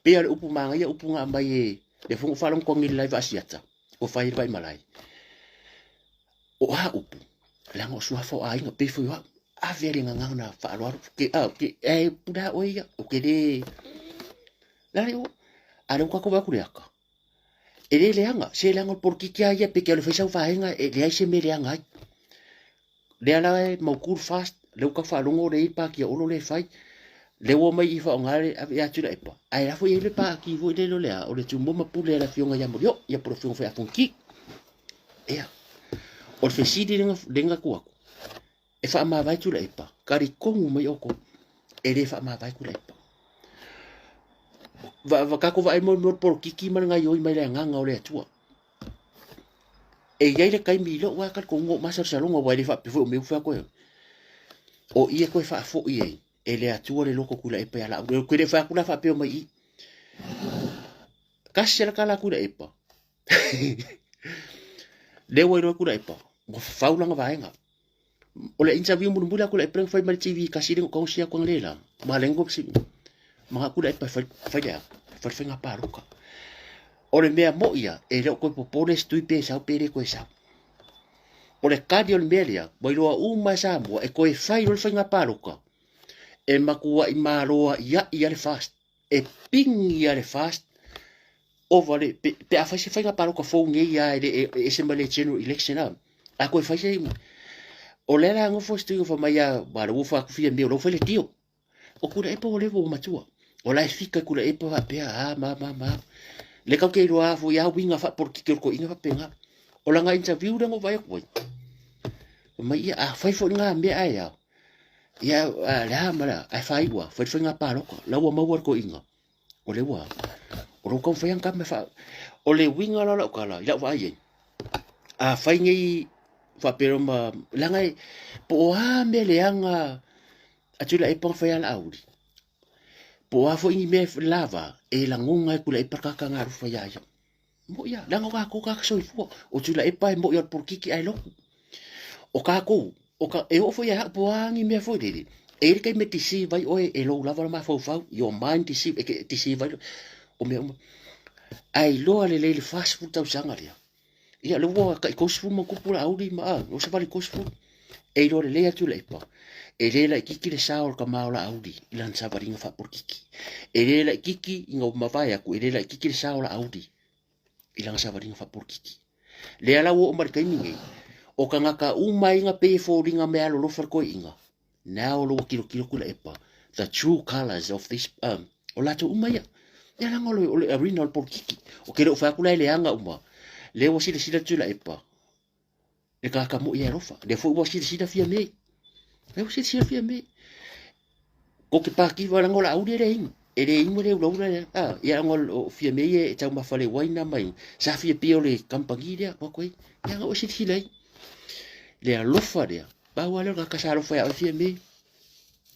pe al upu manga ya upu nga mai le fo fa long ko ngi lai va siata o fai vai malai o ha upu la ngo sua fo ai nga pe fo a vere nga na fa lo ke e puda o ya o ke de la yo a lo ko va kuriaka e le leanga se leanga por ki kia ia pe ke le fesa fa henga e le ai se me leanga le ala e mo kur fast le ka fa longo le pa ki o lo le fai le wo mai i fa ngale a tu le pa ai la fo ile pa ki vo le lo le o le tu mo ma pule la fionga ya mo yo ya por fion fa funki e o fe si denga ku e fa ma vai tu le pa kari kongu mai oko e le fa ma vai ku le pa va ka ko vai mo por kiki man nga yo mai le nga o le tua e ia le kai milo wa ka ko ngo masa salongo wa le fa pe fo me fa ko o ia ko fa fo ie e le atua le loko kula e pa la ko le fa kula fa pe mai ka se la kala kula e pa le wa ro kula e pa mo fa ulang va nga o le interview mo mbula kula e pre fa mai tv ka si ko sia ko lela ma lengo si ma kula e pa fa ya fa nga paruka o le mea mo ia e le ko popone stui pe sa pere ko sa o le kadi o le melia mai loa uma sa mo e koe fai o le whainga paruka e makua i maroa ia le fast e pingi ia le fast o vale pe a fai se whainga paruka fau nge ia e se male general election a koe fai se o le la ngofo stu fa mai a ba lo fa ku fia me lo fa le tio o kura e pa o le vo matua o la fika kura e pa pe a ma le ka ke ro a fu ya winga fa por ki ko inga fa penga o la nga interview le ngo vai ko mai a fai fo nga me a ya la mala a fai wa fai fo nga pa lo ko la wa ma war ko inga o le wa o ro kon fai nga me fa o le winga la kala ya wa ye a fai ngi fa pero ma la ngai po a me le anga a tula e pon fai ala auri po a fo ingi me lava e la ngonga kula e parka ka ngaru fa ya mo ya la nga ko ka so fo o tula e pa mo yo por kiki ai lo o ka ko o ka e o fo ya po a ngi me fo de e ke me tisi vai o e lo lava ma fo fa yo mind tisi e tisi vai o me ai lo ale le fast food tau sanga ria ia le wa ka ko sfu mo ko pula auri ma o se vale ko sfu e lo le atu le pa e le la kiki le saor ka maola auri ilan sa varinga fa por kiki e le la kiki ingo ma vai aku e le la kiki le saor auri ilan sa varinga fa por kiki le ala wo mar kai mingi o ka ngaka uma inga pe fo ringa me alo lo far ko inga now lo kilo kula epa the true colors of this o la to uma ya la ngolo o le arena por kiki o ke lo fa kula le anga uma le wo sila tula epa le ka mo ia rofa le fo wo sila fia me le wo sila fia me ko ke pa ki wala ngola audi le ing e le ing mo le lo la ia ngol fia me e tau ma fale waina mai sa fia pio le kampangi dia ko koi ia ngo sila le alofa dia ba wala ka sa alofa ia fia me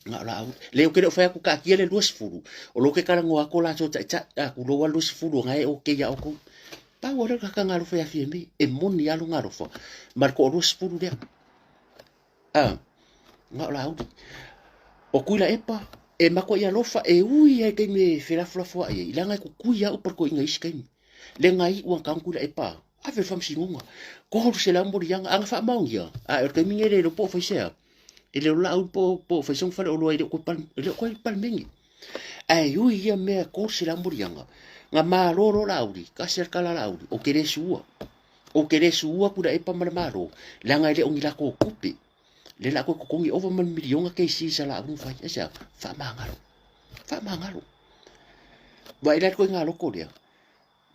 nga la le o ke le fa ku ka ki le luas furu o lo ke kala ngo ko la so ta ku lo wa luas furu nga e o ke ya o ko pa ora ka ngalo fa fi me e moni alo ngalo fa mar ko ro spuru de nga la o kuila epa e mako ia lofa e ui e ke me fela fla e ilanga ku kuia o por ko inga iskai le ngai u kan kula epa a ve fam sinunga ko ho se la mbori yang anga fa maungia a e ke mingere lo po fa sia e le la po fa son fa lo e ko pal mengi ai ui ia me ko se la mbori yang nga maroro lauri ka serkala lauri o kere suua kuda e pamana maro langa ile ongi la ko kupi le la ko kongi over man milion ke si sala un fa ya fa mangalo ba ila ko ngalo ko dia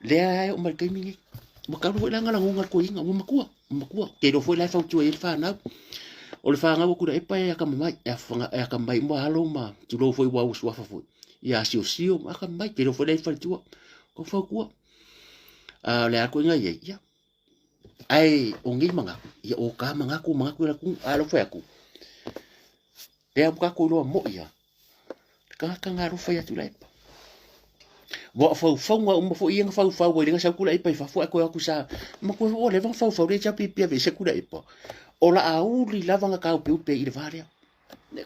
le ai o mal kemi mo ka ro langa la ngonga ko inga mo makua ke do foi la fa tu e fa na o le fa nga kuda e pa ya ka mai ya ka mai mo halo ma tu lo foi wa uswa fa foi ya sio aka mai ke do foi la fa tu ko fa ku le ko nga ye ya ai o ngi manga ya o ka manga ku la ku alo fa ku le ka ko lo mo ya ka nga ro fa ya tu la bo fa nga mo fo yenga fa we nga sa ku la ipa fa fo ko ku sa mo ko o le fa le cha pi ve se ku la ipa o la au li lava nga ka pe i le varia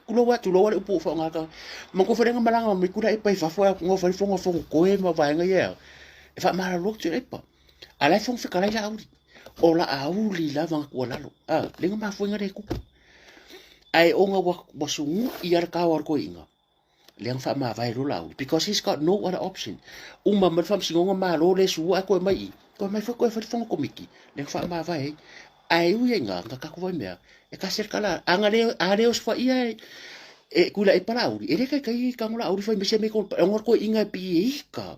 kulo wa tu lo wa po fa nga ka mo ko fa nga malanga mo ku la ipa fa fo ngo fa fo ko e ma va nga ye e fa mara lo tu lepa ala fon fe kala la o la auli la van ko la lo lenga ma fo ngare ku ai o nga wa sungu i ar ka war ko inga leng fa ma vai lo la because he's got no other option uma ma fam singo ma lo le su a ko mai fo fon ko miki leng fa ma vai ai u yenga ka ko me e ka ser kala angale areos fa ia e kula e parauri e ka kai ka ngola auri fa me se me ko ngor ko inga pi ka.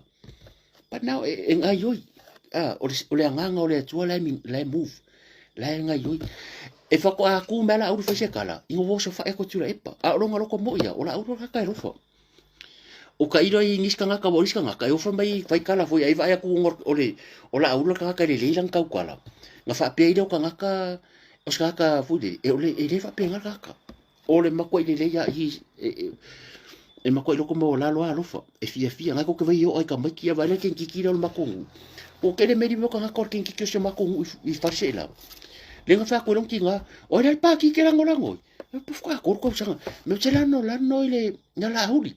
But now en ayoi o le nganga o le tua la move la en ayoi e fa ko aku mala au fa se kala ingo wo so fa e ko tula epa a ronga loko mo ia o la au ka kai rofa o ka iro i ngiska nga ka boris ka nga ka o fa mai fai kala foi ai vai aku ngor o la au ka ka le lelang ka kwala nga fa pe iro ka nga ka o ska ka fude e o le fa pe nga ka o le mako i le ya e mako loko mo la lo alofa e fia nga ko ke vai o ai ka mai kia vai le ken kiki lo mako o ke le meri mo ka nga ko ken kiki o se mako i farsela le nga fa ko long kinga o le pa ki ke lango e pu ko ko sa me tela no la no ile na la huli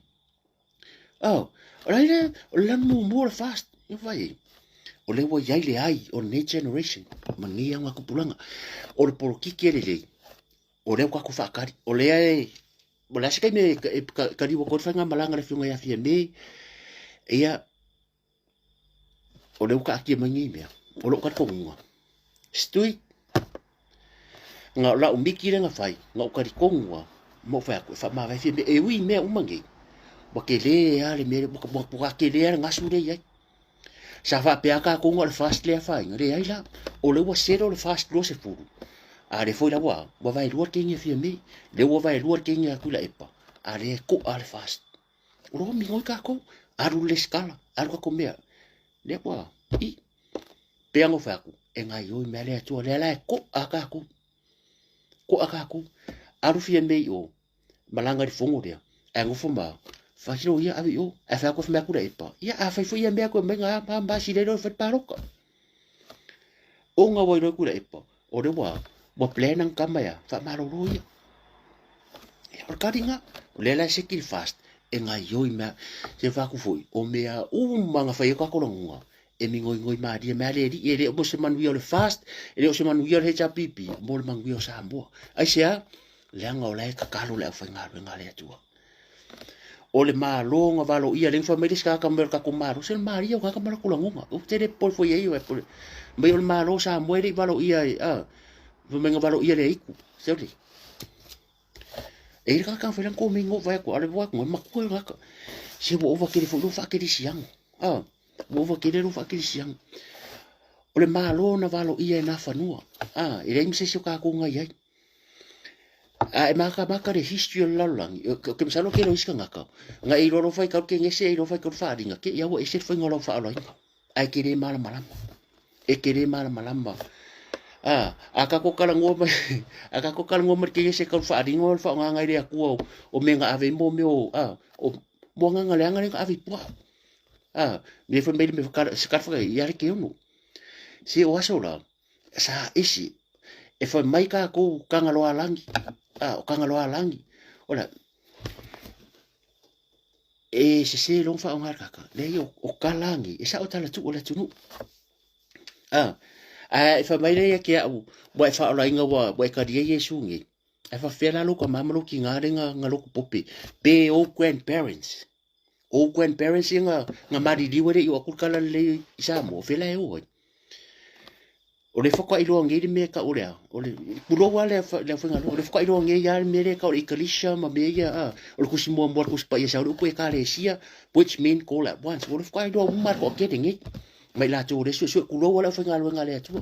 la mo fast e vai o le wa yai le ai o ne generation mangia nga kupulanga o le polokiki le o le ka ku fakari o le ai o le asikai me ka di ko fanga malanga le fiunga ya fia me ia o le ka ki mangi me o lo ka ko nga stui nga la o miki le nga fai nga ka di ko nga mo fa ma vai fia me e wi me o mangi wa ke le ya le me bo ka ke le nga su le ia sa fa pe aka ko ngol fast le fa ngre ai la o le wa sero le fast lo se fu a le foi la wa vai lo ke ngi fi me le wa vai lo ke ngi ku la epa a le ko al fast o lo mi ngoi ka ko a ru le skala a ru ko me le wa i pe ngo fa ku e nga yo me le tu le la ko aka ku a ru fi me yo malanga di fongo dia e ngo fo ma fa hiro ia avi o e fa ko fa me ku la epa ia a fa foi ia me ko me nga ba si le lo fa paroka o nga wo lo ku la epa o le wa mo plenan kamaya fa maroro ia e or karinga le la sekil fast e nga yoi me se fa ku foi o mea manga fa ka ko longa e mi ngoi ma dia me le di e le mo se man wi o le fast e le o se man wi o le cha pipi mo le man wi o sa mbo ai sia le nga o le ka kalu le fa nga le tua o le malo nga valo ia le fa me diska ka mer ka ko maro se mario ka mer ko longa o te le por foi e o me o malo sa mo le valo ia vo menga valo ia le iku seuri e ka fa ko mingo vai ko ale wa ko ma ko ka se vo va ke le fo fa ke di siang vo va ke le fa ke di siang o le malo na valo ia na fanua e le se ka ko nga ia e maka le history la lang ke msalo ke lo iska ngaka nga i lo fai ka ke ngese i lo fai ka fa dinga ke ya wo e se fai ngolo fa lo ai ke le mala malama e ke le mala malama aka ko kala ngoma aka ko kala ngoma ke se ka fa dingo fa nga ngai aku o menga ave mo me o mo nga nga le nga ave po me fa me ka se ka fa ya ke no si o aso la sa isi e fa mai ka ko kanga lo alangi o kanga lo alangi ola e se lo fa nga ka le o kalangi e sa o tala tu o la tunu e fa mai le ke au bo e fa ola inga wa bo e ka dia yesu ngi e fa fela lo ko mamalo ki nga lo ko popi pe o grandparents nga mari di wore o kala le isa mo fela e o le foka ilo ngi me ka ora o le pulo wale le fa o le foka ilo ngi ya me le ka o ikalisha ma me ya o le kusimo mo ko spa ya sa o ko e ka le sia which mean call at once o le foka ilo mar ko ke dingi mai la tu le su kulo wala fa nga le tu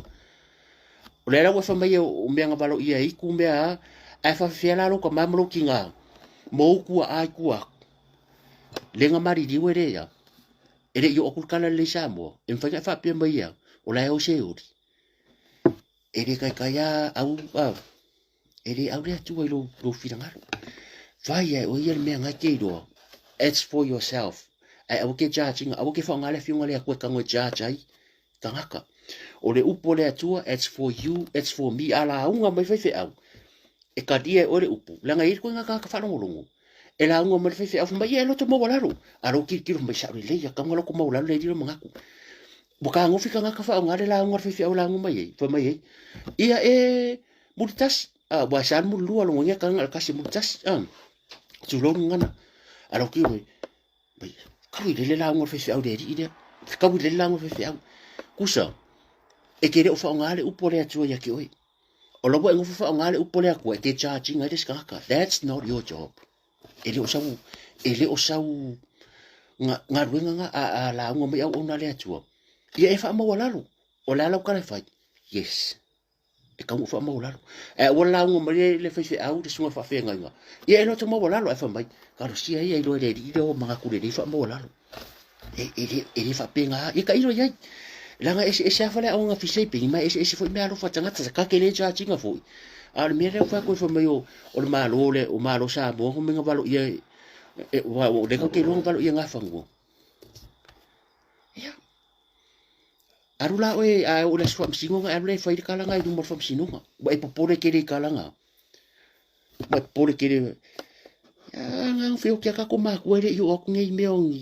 o le wa fa mai o me nga balo ia i ku me a fa fiela lo ko mamlo ki nga mo ku a ku a le nga mari di were ya ele yo okul kala le samo en fa pe mai ya o la o se uri ele kai au ele au le tu lo filangaro vai o ia me nga ke do it's for yourself o ke judging o ke fa ngale fiunga le ko ka ngo judge tangaka o le upo le atua it's for you it's for me ala unga mai fe au e ka dia o le upo langa i ko nga ka fa longo e la unga mai fe au mai e lo to mo walaro aro ki mai sa le ya ka ngolo ko mo walaro le dilo mangaku boka ngo fika nga ka fa ngale la unga fe au la unga mai fa mai ia multas wa san mu lu lo ngia ka nga ka si multas tu lo ngana aro ki mai ka wi le la unga fe au de ide ka wi le la unga fe au kusa e kere o fa ngale upo le atua ya ki oi o lo ngo fa ngale upo le ko ke charging ai ska that's not your job ele o sau nga ruenga nga a la ngo mai au na le atua ia e fa mo walalo o la lo ka le fa yes e ka mo fa mo walalo e wala ngo mai le fa au de sunga fa fe nga ia e no to mo walalo e fa mai ka ro sia ia i lo le di do manga ku le fa mo walalo e fa penga e ka iro ia langa ese fa le au nga fi pe mai ese fo me alo fa tanga ta ka ke le ja chinga fo al me le fa ko fo mai o malo sa mo ko me nga balo ia wa de ka ke lo balo ia nga fa ngo ya arula o le swam singo nga le fa i kala nga i mo fa singo nga ba e popore ke le kala nga ba popore ke le nga fio ke ka ko ma ko le yo ko ngai me ongi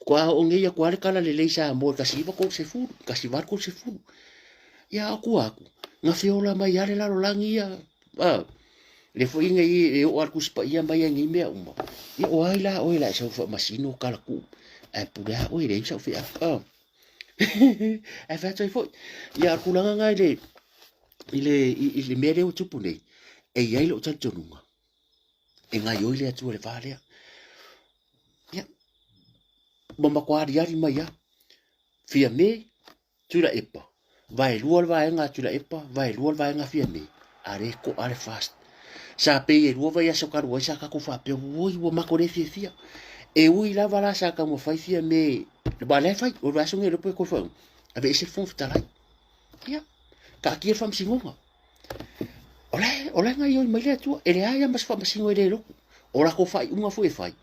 Kwa o ngeia kwa le kala le sa mo kasi ba ko se fu, kasi var ko se fu. Ya aku. Nga fiola mai ale la langi ya. Le fo inga i o arku spa ia mai ngi me uma. I o ai la so fa masino kala ku. Ai pura o ile so fa. Ai fa toi fo. Ya ku langa ngai le ile mere o tupu nei. E ia lo tantonunga. E ngai o ile atu le vale. Ya. Mama kwa ari mai ya. Fia me tula epa. Vai luol vai nga tula epa, vai luol vai nga fia me. Are ko are fast. Sa pe e luol vai so karu sa ka ku fa pe woi wo makore fia. E ui la vala sa ka mo fai fia me. Ba le fai o va so ngelo pe ko fa. Ave se fon fta lai. Ya. Ka ki fam singonga. Ole nga yo mai le tu. Ele ai mas fa singo ele lo. Ora ko fai unha foi fai.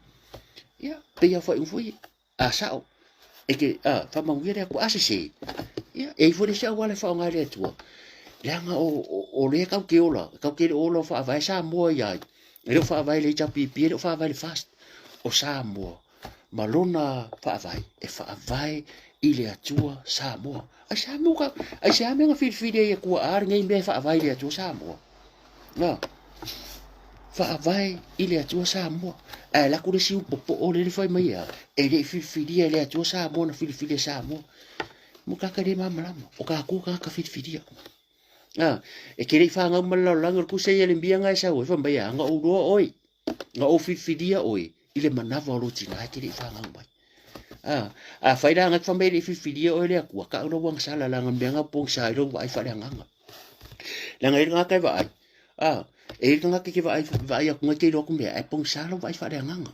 Ya, pe ya fai un foi. A sao. E ke fa manguere ko asese. Ya, e foi se wala fa nga le tu. Langa o le ka ke ola fa vai sa mo ya. E lo fa vai le chapi pi, lo fa vai le fast. O sa mo. Malona fa vai, e fa vai ile atua sa mo. Ai sa mo ka, ai sa me nga fil e ko ar ngai me fa vai le atua sa mo. Na. Fa vai ile atua sa mo. E la ku le si popo o le fai mai ya. E le fil le atua sa mo na fil sa mo. Mo ka ka le mama o ka ku ka fil. E kere fa nga mala langa ku se ele mbia nga sa o fa mai nga o ro oi. Nga o fil oi. Ile manava o tina kere fa nga mai. Fai da nga fa mai le fil oi le ku ka ro wang sala langa mbia nga pong sa ro vai fa nga. Langa nga kai vai. E nga ke vai ku nga ke ro ku me ai pong sa ro vai fa nga.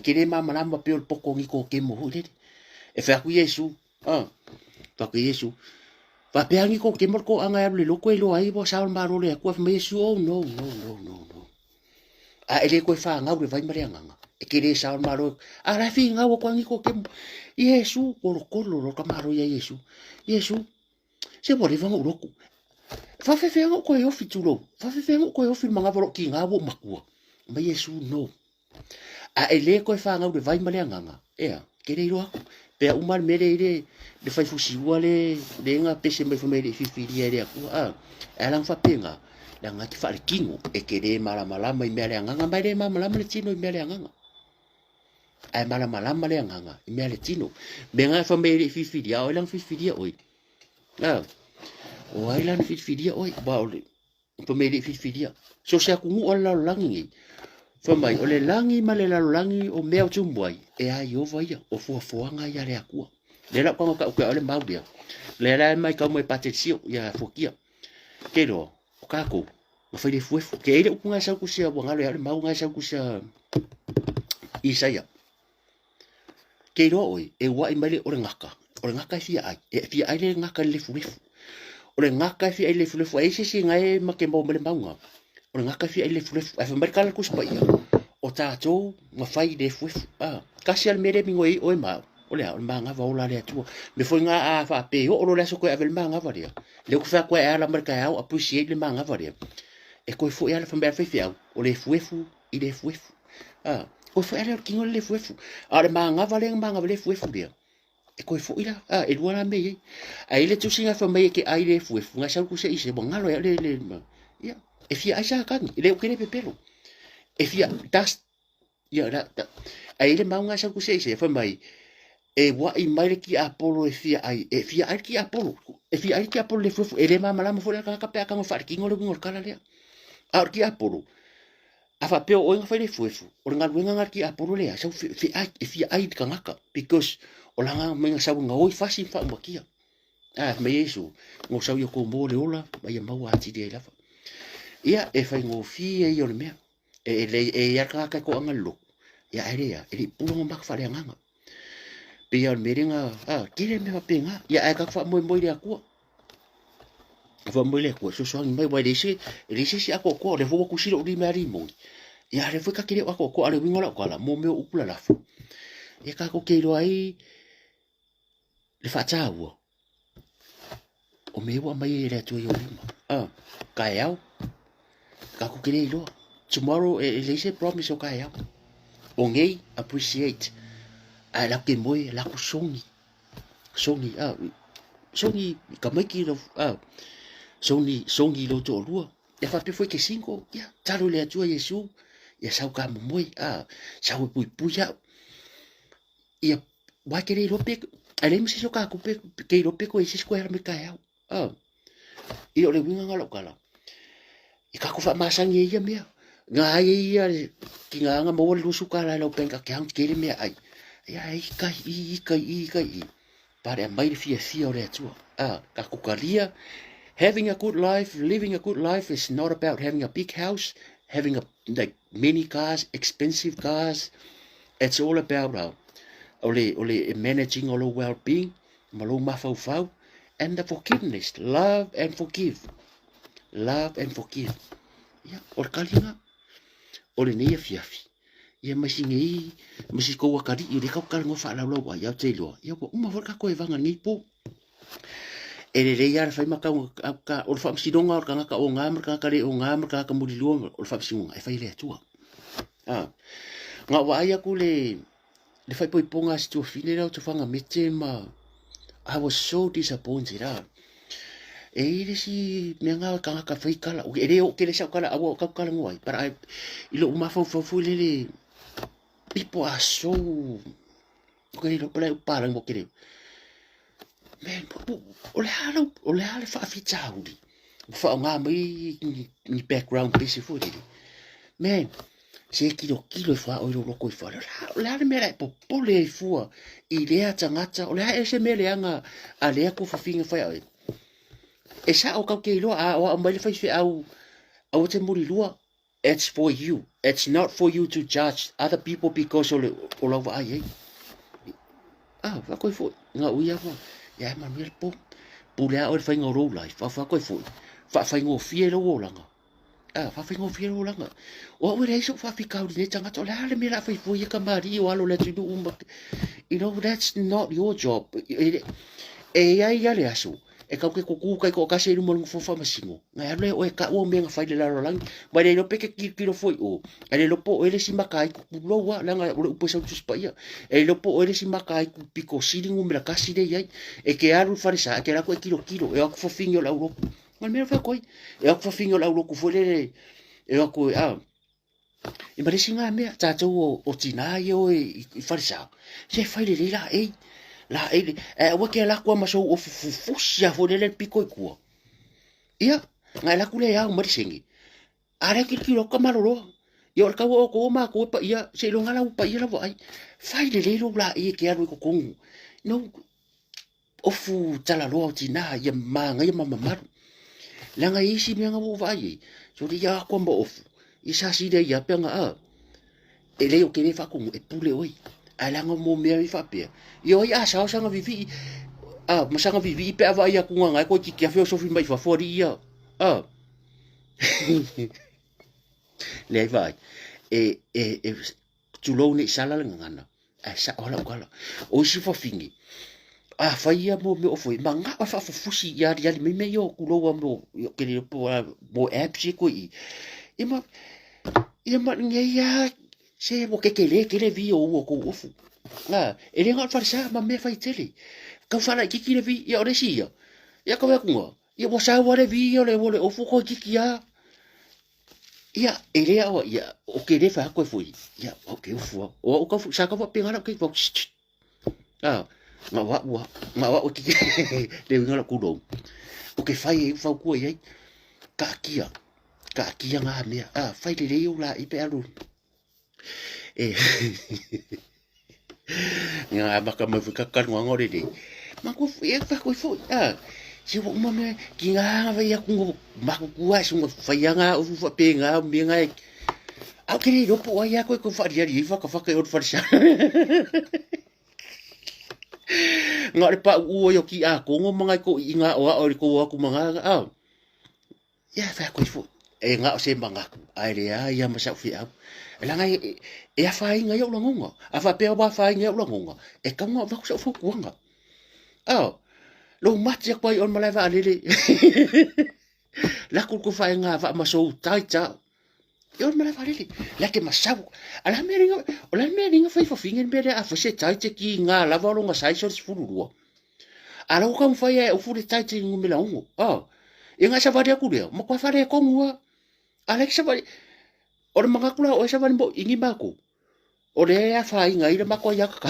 Kere mama lamba pe o poko ngi ko ke mo le. E fa ku Yesu. Pa ku Yesu. Va peangi ko kemor ko anga ya le loko ilo ai bo sa maro le ko fa Yesu no. Ele ko fa nga le vai mare nga. E kere sa maro la fi nga ko ngi ko kem. Yesu ko lo ka maro ya Yesu. Yesu se bo le va ngo loko. Fa fe ngo ko yo fitulo. Fa fe ngo ko yo fi manga bo ki nga bo makua. Ma Yesu no. Ele ko fa nga le vai mare nga. Kere ilo ako. Pe umar mere ile le fai fusi wale le nga pese mai fo mere fifiri ele aku lang fa penga la nga ki fa le kingo e kere mala mai mere nga mai le mala le tino mere nga ai mala le nga mere tino be nga fa mere fifiri o lang fifiri oi o ai lang fifiri oi ba o fo mere fifiri so se aku ngu ala langi fa mai o le langi male la langi o mea tumbuai e ai o vai o fo nga ya le aku le la kwa ka ole maudia le la mai ka mo patetio ya fokia kero o ka ko o fa le fuefu ke ile ku nga sa ku sia bo ngalo ya le mau nga sa ku sia Isaia kero oi e wa imale o ngaka fi ai fi ai le ngaka le fuefu o le ngaka fi ai le fuefu ai se nga e makembo mo le maunga o ngaka fi ai le fuefu ai fa merkala ku spa ia o tatou ma fai le fuefu kasi al mere mingo o e mau ole a manga va ola le tu me foi nga fa pe o lo so ko avel manga va dia le ko fa ko ala marka au appreciate le manga va dia e ko foi ala fa be fa fiau o le fuefu i le fuefu ko foi ala ki le fuefu ale manga va le fuefu dia e ko foi ila e luana me a ile tu singa fa me ke ai le fuefu nga sa ku se ise bon ngalo le ya e fi a sa kan ile ko le pepelo e fi das ya da a ile manga sa ku se ise fa mai e wa i mai ki Apollo e fia ai ki Apollo le fufu e le mama la mo fole ka pe ka mo far ki ngolo ngol kala le ki Apollo a fa pe o nga fa le fufu o nga wenga ki Apollo le sa fia ai ka ngaka because o langa menga sa nga oi fasi fa mo kia me Yesu ngo sa yo ko mo le ola mai ma wa ti de la fa ia e fa ngo fi e yo le me e ya ka ko nga lo ya area e pulo mo fa le nga pe al meringa kire me penga ya ka fa mo le aku fa mo le aku so mai wa dise si ako ko le fo ku silo di mari mo ya le fo ka kire ako ko ale wingola ko la mo me upula la fo e ka ko ke lo ai le fa tawo o me wa mai le tu yo lima ka yao ka ko kire lo tomorrow le se promise o ka yao o ngei appreciate ai la ke moe la ku songi songi ka mai ki lo songi lo to lua e fa pe foi ke cinco ya talo le atua Yesu ya sau ka moe sau pui ya ia wa ke lo pe ale mi se so ka ku pe ke lo pe ko isi ko era me ka ya io le winga ngalo kala i ka ku fa masangi ia mea nga ia ki nga mo lu su kala lo penka ke ang ke me ai ya i pare mai fia o le atua ka ku kalia having a good life, living a good life is not about having a big house, having like many cars, expensive cars. It's all about ole managing all well-being, malo mafau and the forgiveness, love and forgive. Love and forgive. Ya, or kalinga. Ole ne fiafi. Ya masingi, masiko wakari i le kau kalingo fa la lo wa ya te lo. Ya ko uma ka ko e vanga ni po. E le reia fai maka ka o fa msidonga o kanga ka o ngam ka le o ngam ka mulilu o fa msinga e fai le tua nga wa ia ku le fai poi ponga stu fine la to fanga mete ma I was so disappointed e ile si me nga ka fai kala o e le o ke le sa kala o ka kala ngoi para i lo ma fa le people are so ko le pala para mo kire man, o le hale fa fitaudi. Fa nga mai ni background busy for it. Man, se kilo fa o lo ko fa. Le hale mera po le fu i le tangata o le hale se mele anga a le ko fa finga fa. E sa o ka ke lo o mai le fa fi au te muri lua. It's for you. It's not for you to judge other people because o lo va ai. Va ko fo nga uia fa. Ya Manuel po pulea o fai ngoro life fa ko fu fa fai ngo fielo langa fa fai ngo fielo langa o we reiso fa fika o ne tanga to la le mera fai fu ka mari o alo le tu you know that's not your job ya le asu e ka ke ku kai ko ka se mo fo fa masingo nga le o ka o me nga fai le la lang ba le no pe ke kilo foi o ale lo po ele si makai ku lo wa langa o po sa tu spa ya e lo po ele si makai ku piko silingu me la kasi de ya e ke alu farisa ke la ko kilo e ko fo fingo la uro mal me fa koi e ko fo fingo la uro ku fo le e ko e mare singa me ta to o tina yo e farisa se fai le la wa ke la kwa maso o fufusia fo le piko ku ia nga la kule ya mari singi are ki kilo ka maroro yo ka wo ko ma ko pa ia se lo ngala pa ia la vai fai le lo la e ke aru ko kong no ofu tala lo tina ya manga ya mama maru la nga isi me nga wo vai so ri ya ko mbo ofu isa si de ya penga e le o ke ne fa ko e pule oi ala nga mo me fa pe yo ya sa nga vivi masanga vivi pe ava ia ku nga ko ki kia filosofi mai fa fori ia le vai e tu lo ni sala ngana sa ola kala o si fa fingi fa ia mo me o foi manga fa fusi ia dia me yo ku lo mo yo ke le po apps ko i ima ngeia se mo ke le vi o ko ofu ele nga fa sa ma me fa itele ka fa la ki le vi ya ore si ya ka wa ku ya mo sa wa le vi o le ofu ko ki ya ele ya o ke le fa ko foi ya o ke ofu o ka sa ka fa pinga ke fo ma wa o ki le nga ku do o ke fa fa ku ya ka kia nga me fa le yo la i pe alu nga baka mafika kan ngore de mako e fa ko fo si wo mo me ki nga va ya ku mako ku a sunga fa ya nga o fa pe nga mi nga a ke ri do po ya ko fa ya ri fa ka fa ka o fa sha nga re pa u yo ki a ko ngo mga ko inga o ko ku mga ya fa ko fo e nga o se manga ai le ya ma sa fi a la nga e a fa inga yo longa a fa pe ba fa inga yo longa e ka nga va ko sa fo ku nga lo mat ya ko on mala va le la ku fa inga va ma so tai ta Yo mala farili. La ke masau. Ala meringa fai fa fingen bere a fase tai te ki nga la valo nga sai so fulu. Ala ko fai e fu tai te ngumela ungo. Oh. Inga sa varia ku leo. Ma kwa fare ko ngua. Ala ke sa vari. Ora manga kula o sa vari bo ingi bako. Ora ya fa inga ira mako ya ka.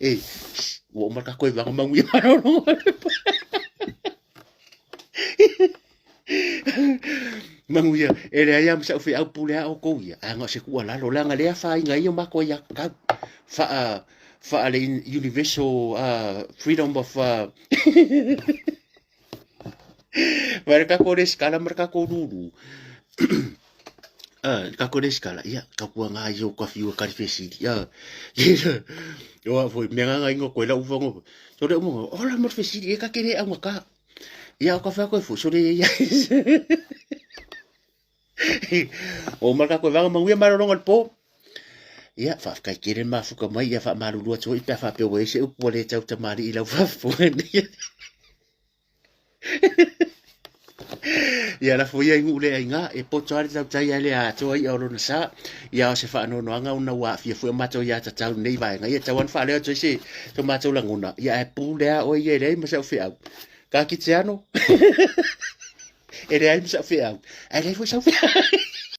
Eh. Wo ma ka ko va mangu ya no. Manguia, ele ai am sa fi au pule au ko ia. Anga se ku ala lo langa le fa inga ia mako ya ka. Fa ale universal freedom of mereka ko skala mereka ko dulu. Ka ko skala ia ka ku nga yo ka fi ka fesi ya. Yo foi menga nga ingo ko la ufongo. So de mo ola mo fesi e ka kere au ka. Ia ka fa ko fu so de ia. O marka ko vanga manguia maronga po. Ia fa ka kere ma fu ka mai ia fa malu lo so i pa fa pe we se u pole tau ta mari ila fa fu. Ia la fu ia ngule inga e po tsari tau tai ale a to ia ro na sa ia se fa no nga una wa fi fu ma to ia ta tau nei vai nga ia tawan fa le to se to ma to languna ia e pu le o ia le ma se fi au. Ka ki tiano. E le ai sa fi au. Ai le fu sa fi.